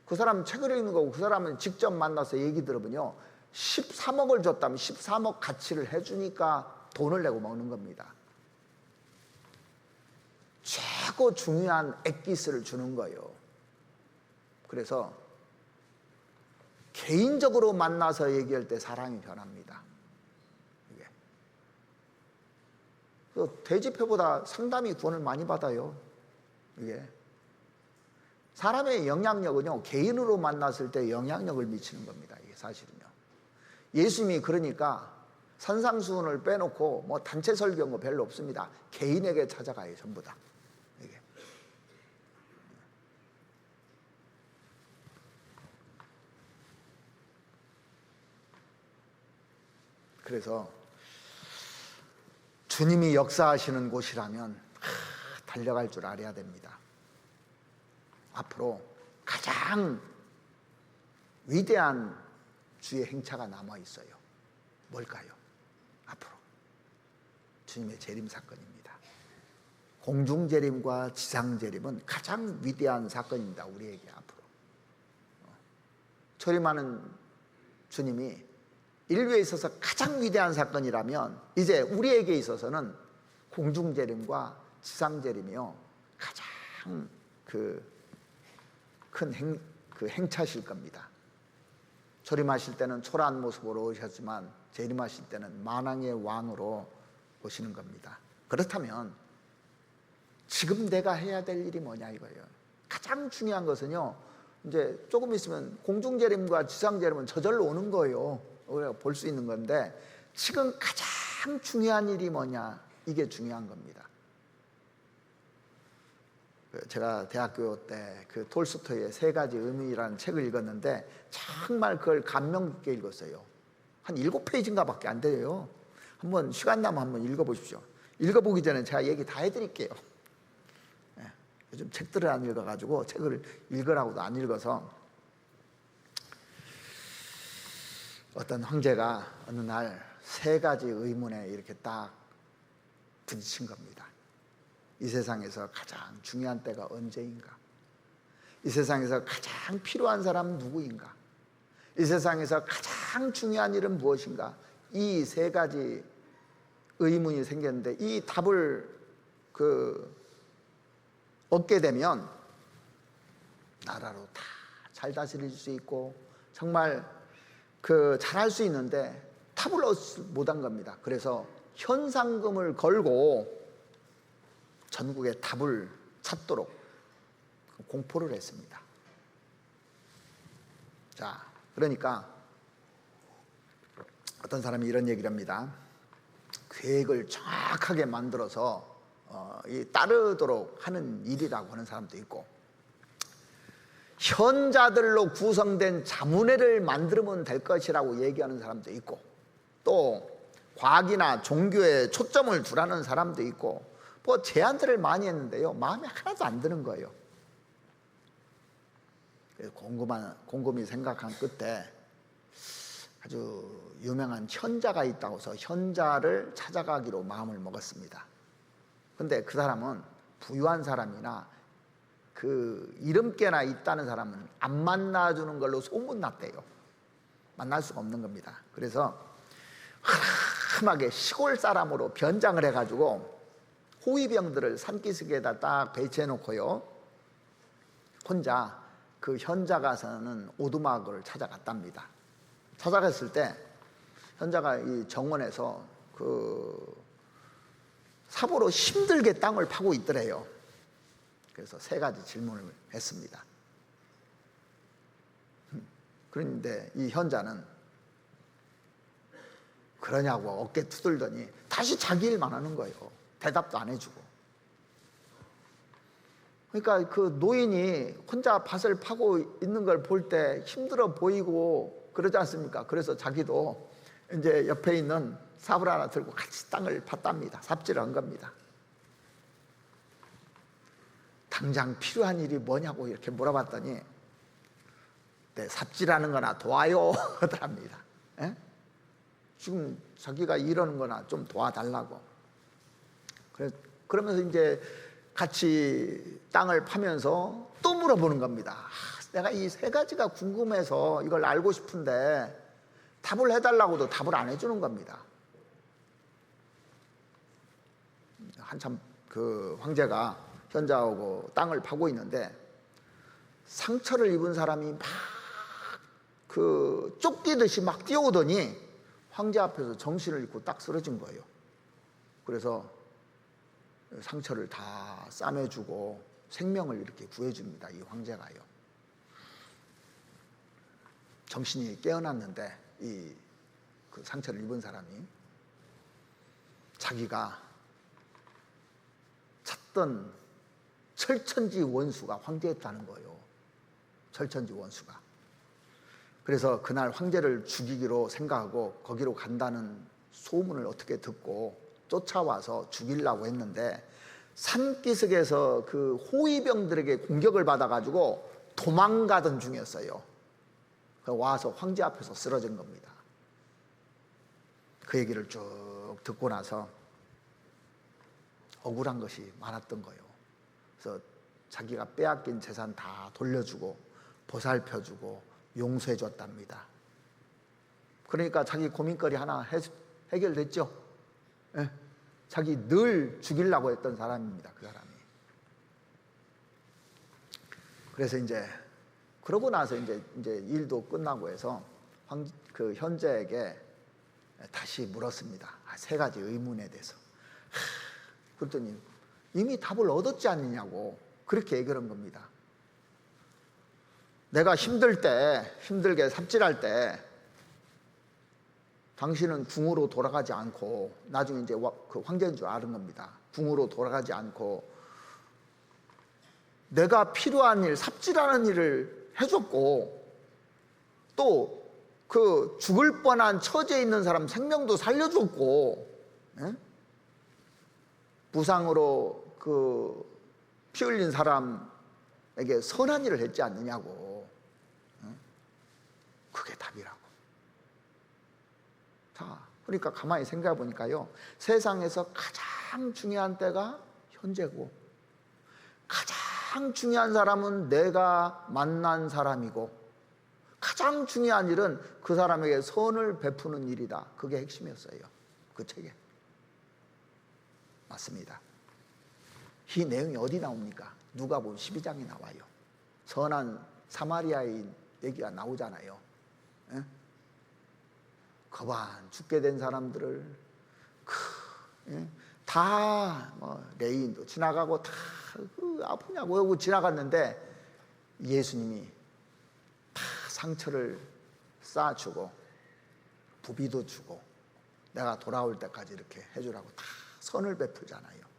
그 사람 책을 읽는 거고 그 사람은 직접 만나서 얘기 들어보면요 13억을 줬다면 13억 가치를 해주니까 돈을 내고 먹는 겁니다. 최고 중요한 엑기스를 주는 거예요. 그래서 개인적으로 만나서 얘기할 때 사랑이 변합니다. 이게. 대집회보다 상담이 구원을 많이 받아요. 이게. 사람의 영향력은요, 개인으로 만났을 때 영향력을 미치는 겁니다. 이게 사실은요. 예수님이 그러니까 산상수훈을 빼놓고 뭐 단체 설교한 거 별로 없습니다. 개인에게 찾아가요, 전부 다. 이게. 그래서 주님이 역사하시는 곳이라면 달려갈 줄 알아야 됩니다. 앞으로 가장 위대한 주의 행차가 남아 있어요. 뭘까요? 앞으로 주님의 재림 사건입니다. 공중 재림과 지상 재림은 가장 위대한 사건입니다. 우리에게 앞으로 재림하는 주님이 인류에 있어서 가장 위대한 사건이라면 이제 우리에게 있어서는 공중 재림과 지상 재림이요 가장 큰 행차실 겁니다. 재림하실 때는 초라한 모습으로 오셨지만 재림하실 때는 만왕의 왕으로 오시는 겁니다. 그렇다면 지금 내가 해야 될 일이 뭐냐 이거예요. 가장 중요한 것은요, 이제 조금 있으면 공중 재림과 지상 재림은 저절로 오는 거예요. 우리가 볼 수 있는 건데 지금 가장 중요한 일이 뭐냐, 이게 중요한 겁니다. 제가 대학교 때 그 톨스토이의 세 가지 의미라는 책을 읽었는데 정말 그걸 감명 깊게 읽었어요. 한 7페이지인가 밖에 안 돼요. 한번 시간 나면 한번 읽어보십시오. 읽어보기 전에 제가 얘기 다 해드릴게요. 요즘 책들을 안 읽어가지고 책을 읽으라고도 안 읽어서, 어떤 황제가 어느 날 세 가지 의문에 이렇게 딱 부딪힌 겁니다. 이 세상에서 가장 중요한 때가 언제인가? 이 세상에서 가장 필요한 사람은 누구인가? 이 세상에서 가장 중요한 일은 무엇인가? 이 세 가지 의문이 생겼는데 이 답을 얻게 되면 나라로 다 잘 다스릴 수 있고 정말 잘할 수 있는데 답을 얻지 못한 겁니다. 그래서 현상금을 걸고 전국에 답을 찾도록 공포를 했습니다. 자, 그러니까 어떤 사람이 이런 얘기를 합니다. 계획을 정확하게 만들어서 따르도록 하는 일이라고 하는 사람도 있고, 현자들로 구성된 자문회를 만들면 될 것이라고 얘기하는 사람도 있고, 또 과학이나 종교에 초점을 두라는 사람도 있고, 뭐 제안들을 많이 했는데요, 마음에 하나도 안 드는 거예요. 그래서 곰곰이 생각한 끝에 아주 유명한 현자가 있다고 해서 현자를 찾아가기로 마음을 먹었습니다. 근데 그 사람은 부유한 사람이나 이름께나 있다는 사람은 안 만나주는 걸로 소문났대요. 만날 수가 없는 겁니다. 그래서 험하게 시골 사람으로 변장을 해가지고 호위병들을 산기슭에다 딱 배치해 놓고요, 혼자 그 현자가 사는 오두막을 찾아갔답니다. 찾아갔을 때 현자가 이 정원에서 삽으로 힘들게 땅을 파고 있더래요. 그래서 세 가지 질문을 했습니다. 그런데 이 현자는 그러냐고 어깨 투들더니 다시 자기 일만 하는 거예요. 대답도 안 해주고. 그러니까 그 노인이 혼자 밭을 파고 있는 걸 볼 때 힘들어 보이고 그러지 않습니까? 그래서 자기도 이제 옆에 있는 삽을 하나 들고 같이 땅을 팠답니다. 삽질을 한 겁니다. 당장 필요한 일이 뭐냐고 이렇게 물어봤더니 네, 삽질하는 거나 도와요 하더랍니다. 에? 지금 자기가 이러는 거나 좀 도와달라고. 그러면서 이제 같이 땅을 파면서 또 물어보는 겁니다. 내가 이 세 가지가 궁금해서 이걸 알고 싶은데 답을 해달라고도 답을 안 해주는 겁니다. 한참 그 황제가 현자하고 땅을 파고 있는데 상처를 입은 사람이 막 그 쫓기듯이 막 뛰어오더니 황제 앞에서 정신을 잃고 딱 쓰러진 거예요. 그래서 상처를 다 싸매주고 생명을 이렇게 구해줍니다. 이 황제가요. 정신이 깨어났는데 이 그 상처를 입은 사람이 자기가 찾던 철천지 원수가 황제였다는 거예요. 철천지 원수가. 그래서 그날 황제를 죽이기로 생각하고 거기로 간다는 소문을 어떻게 듣고 쫓아와서 죽이려고 했는데 산기슭에서 그 호위병들에게 공격을 받아가지고 도망가던 중이었어요. 와서 황제 앞에서 쓰러진 겁니다. 그 얘기를 쭉 듣고 나서 억울한 것이 많았던 거예요. 그래서 자기가 빼앗긴 재산 다 돌려주고 보살펴주고 용서해줬답니다. 그러니까 자기 고민거리 하나 해결됐죠. 예. 자기 늘 죽이려고 했던 사람입니다. 그 사람이. 그래서 이제 그러고 나서 이제 일도 끝나고 해서 그 현재에게 다시 물었습니다. 세 가지 의문에 대해서. 그랬더니 이미 답을 얻었지 않느냐고 그렇게 얘기를 한 겁니다. 내가 힘들 때, 힘들게 삽질할 때 당신은 궁으로 돌아가지 않고, 나중에 이제 그 황제인 줄 아는 겁니다. 궁으로 돌아가지 않고 내가 필요한 일, 삽질하는 일을 해줬고, 또 그 죽을 뻔한 처지에 있는 사람 생명도 살려줬고, 예? 부상으로 그 피 흘린 사람에게 선한 일을 했지 않느냐고. 예? 그게 답이라고. 자, 그러니까 가만히 생각해 보니까요, 세상에서 가장 중요한 때가 현재고, 가장 중요한 사람은 내가 만난 사람이고, 가장 중요한 일은 그 사람에게 선을 베푸는 일이다. 그게 핵심이었어요. 그 책에. 맞습니다. 이 내용이 어디 나옵니까? 누가복음 12장에 나와요. 선한 사마리아인 얘기가 나오잖아요. 예? 거반 죽게 된 사람들을 다 레인도 지나가고 다 아프냐고 하고 지나갔는데 예수님이 다 상처를 쌓아주고 부비도 주고 내가 돌아올 때까지 이렇게 해주라고 다 선을 베풀잖아요.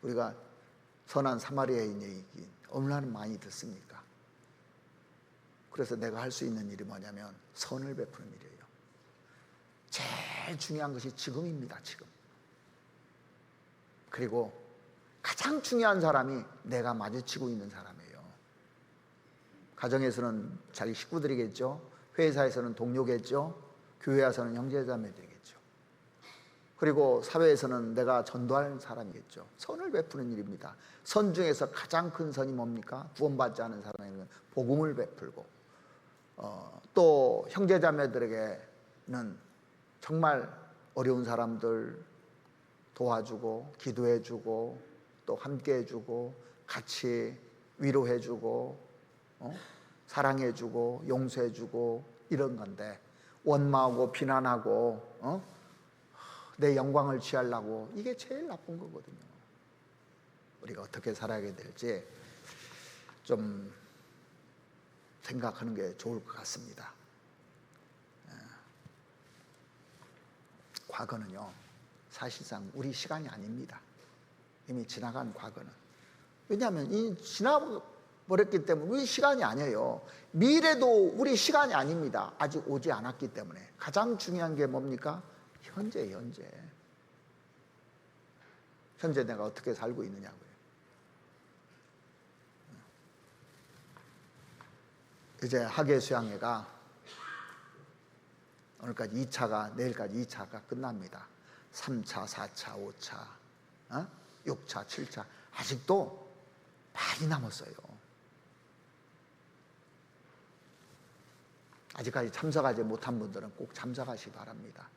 우리가 선한 사마리아인 얘기 얼마나 많이 듣습니까? 그래서 내가 할 수 있는 일이 뭐냐면 선을 베푸는 일이에요. 제일 중요한 것이 지금입니다. 지금. 그리고 가장 중요한 사람이 내가 마주치고 있는 사람이에요. 가정에서는 자기 식구들이겠죠. 회사에서는 동료겠죠. 교회에서는 형제자매들이겠죠. 그리고 사회에서는 내가 전도할 사람이겠죠. 선을 베푸는 일입니다. 선 중에서 가장 큰 선이 뭡니까? 구원받지 않은 사람에게는 복음을 베풀고, 또 형제자매들에게는 정말 어려운 사람들 도와주고 기도해주고 또 함께해주고 같이 위로해주고 사랑해주고 용서해주고 이런 건데, 원망하고 비난하고 내 영광을 취하려고, 이게 제일 나쁜 거거든요. 우리가 어떻게 살아야 될지 좀 생각하는 게 좋을 것 같습니다. 과거는요, 사실상 우리 시간이 아닙니다. 이미 지나간 과거는. 왜냐하면 이 지나버렸기 때문에 우리 시간이 아니에요. 미래도 우리 시간이 아닙니다. 아직 오지 않았기 때문에. 가장 중요한 게 뭡니까? 현재. 현재 내가 어떻게 살고 있느냐고요. 이제 학예수양회가 오늘까지 2차가, 내일까지 2차가 끝납니다. 3차, 4차, 5차, 6차, 7차 아직도 많이 남았어요. 아직까지 참석하지 못한 분들은 꼭 참석하시기 바랍니다.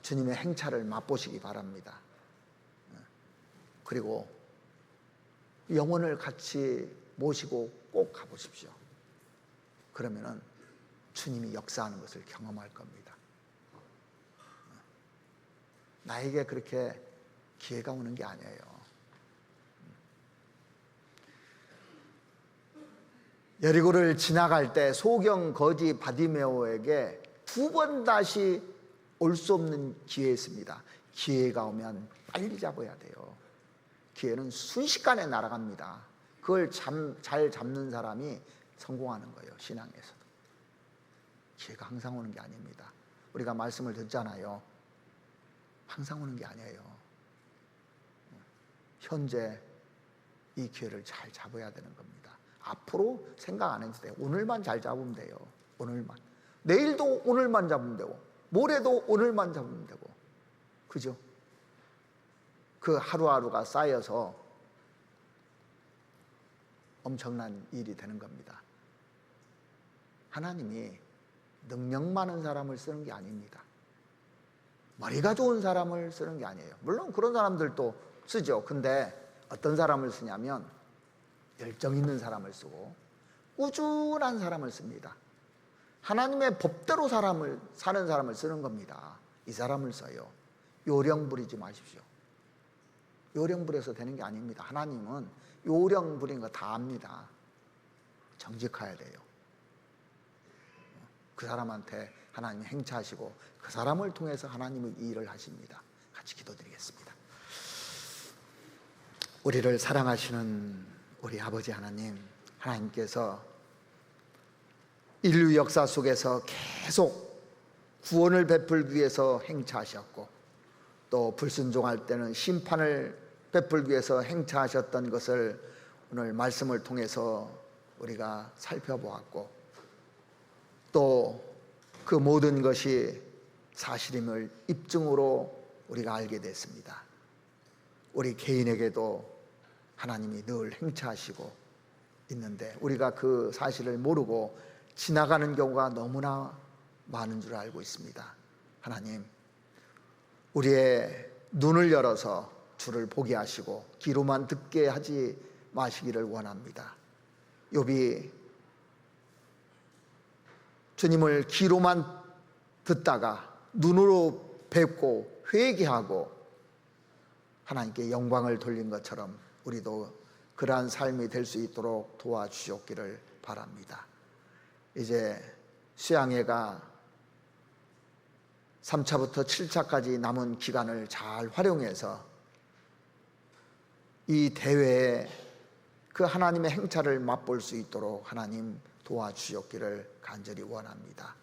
주님의 행차를 맛보시기 바랍니다. 그리고 영혼을 같이 모시고 꼭 가보십시오. 그러면은 주님이 역사하는 것을 경험할 겁니다. 나에게 그렇게 기회가 오는 게 아니에요. 여리고를 지나갈 때 소경 거지 바디메오에게 2번 다시 올 수 없는 기회였습니다. 기회가 오면 빨리 잡아야 돼요. 기회는 순식간에 날아갑니다. 그걸 잘 잡는 사람이 성공하는 거예요. 신앙에서도. 기회가 항상 오는 게 아닙니다. 우리가 말씀을 듣잖아요. 항상 오는 게 아니에요. 현재 이 기회를 잘 잡아야 되는 겁니다. 앞으로 생각 안 해도 돼요. 오늘만 잘 잡으면 돼요. 오늘만. 내일도 오늘만 잡으면 되고, 모레도 오늘만 잡으면 되고. 그죠? 그 하루하루가 쌓여서 엄청난 일이 되는 겁니다. 하나님이 능력 많은 사람을 쓰는 게 아닙니다. 머리가 좋은 사람을 쓰는 게 아니에요. 물론 그런 사람들도 쓰죠. 근데 어떤 사람을 쓰냐면 열정 있는 사람을 쓰고 꾸준한 사람을 씁니다. 하나님의 법대로 사는 사람을 쓰는 겁니다. 이 사람을 써요. 요령 부리지 마십시오. 요령 부려서 되는 게 아닙니다. 하나님은 요령 부린 거 다 압니다. 정직해야 돼요. 그 사람한테 하나님이 행차하시고 그 사람을 통해서 하나님의 일을 하십니다. 같이 기도드리겠습니다. 우리를 사랑하시는 우리 아버지 하나님, 하나님께서 인류 역사 속에서 계속 구원을 베풀기 위해서 행차하셨고 또 불순종할 때는 심판을 베풀기 위해서 행차하셨던 것을 오늘 말씀을 통해서 우리가 살펴보았고 또 그 모든 것이 사실임을 입증으로 우리가 알게 됐습니다. 우리 개인에게도 하나님이 늘 행차하시고 있는데 우리가 그 사실을 모르고 지나가는 경우가 너무나 많은 줄 알고 있습니다. 하나님, 우리의 눈을 열어서 주를 보게 하시고 귀로만 듣게 하지 마시기를 원합니다. 욥이 주님을 귀로만 듣다가 눈으로 뵙고 회개하고 하나님께 영광을 돌린 것처럼 우리도 그러한 삶이 될 수 있도록 도와주셨기를 바랍니다. 이제 수양회가 3차부터 7차까지 남은 기간을 잘 활용해서 이 대회에 그 하나님의 행차를 맛볼 수 있도록 하나님 도와주셨기를 간절히 원합니다.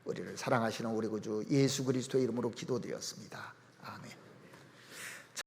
우리를 사랑하시는 우리 구주 예수 그리스도의 이름으로 기도드렸습니다. 아멘.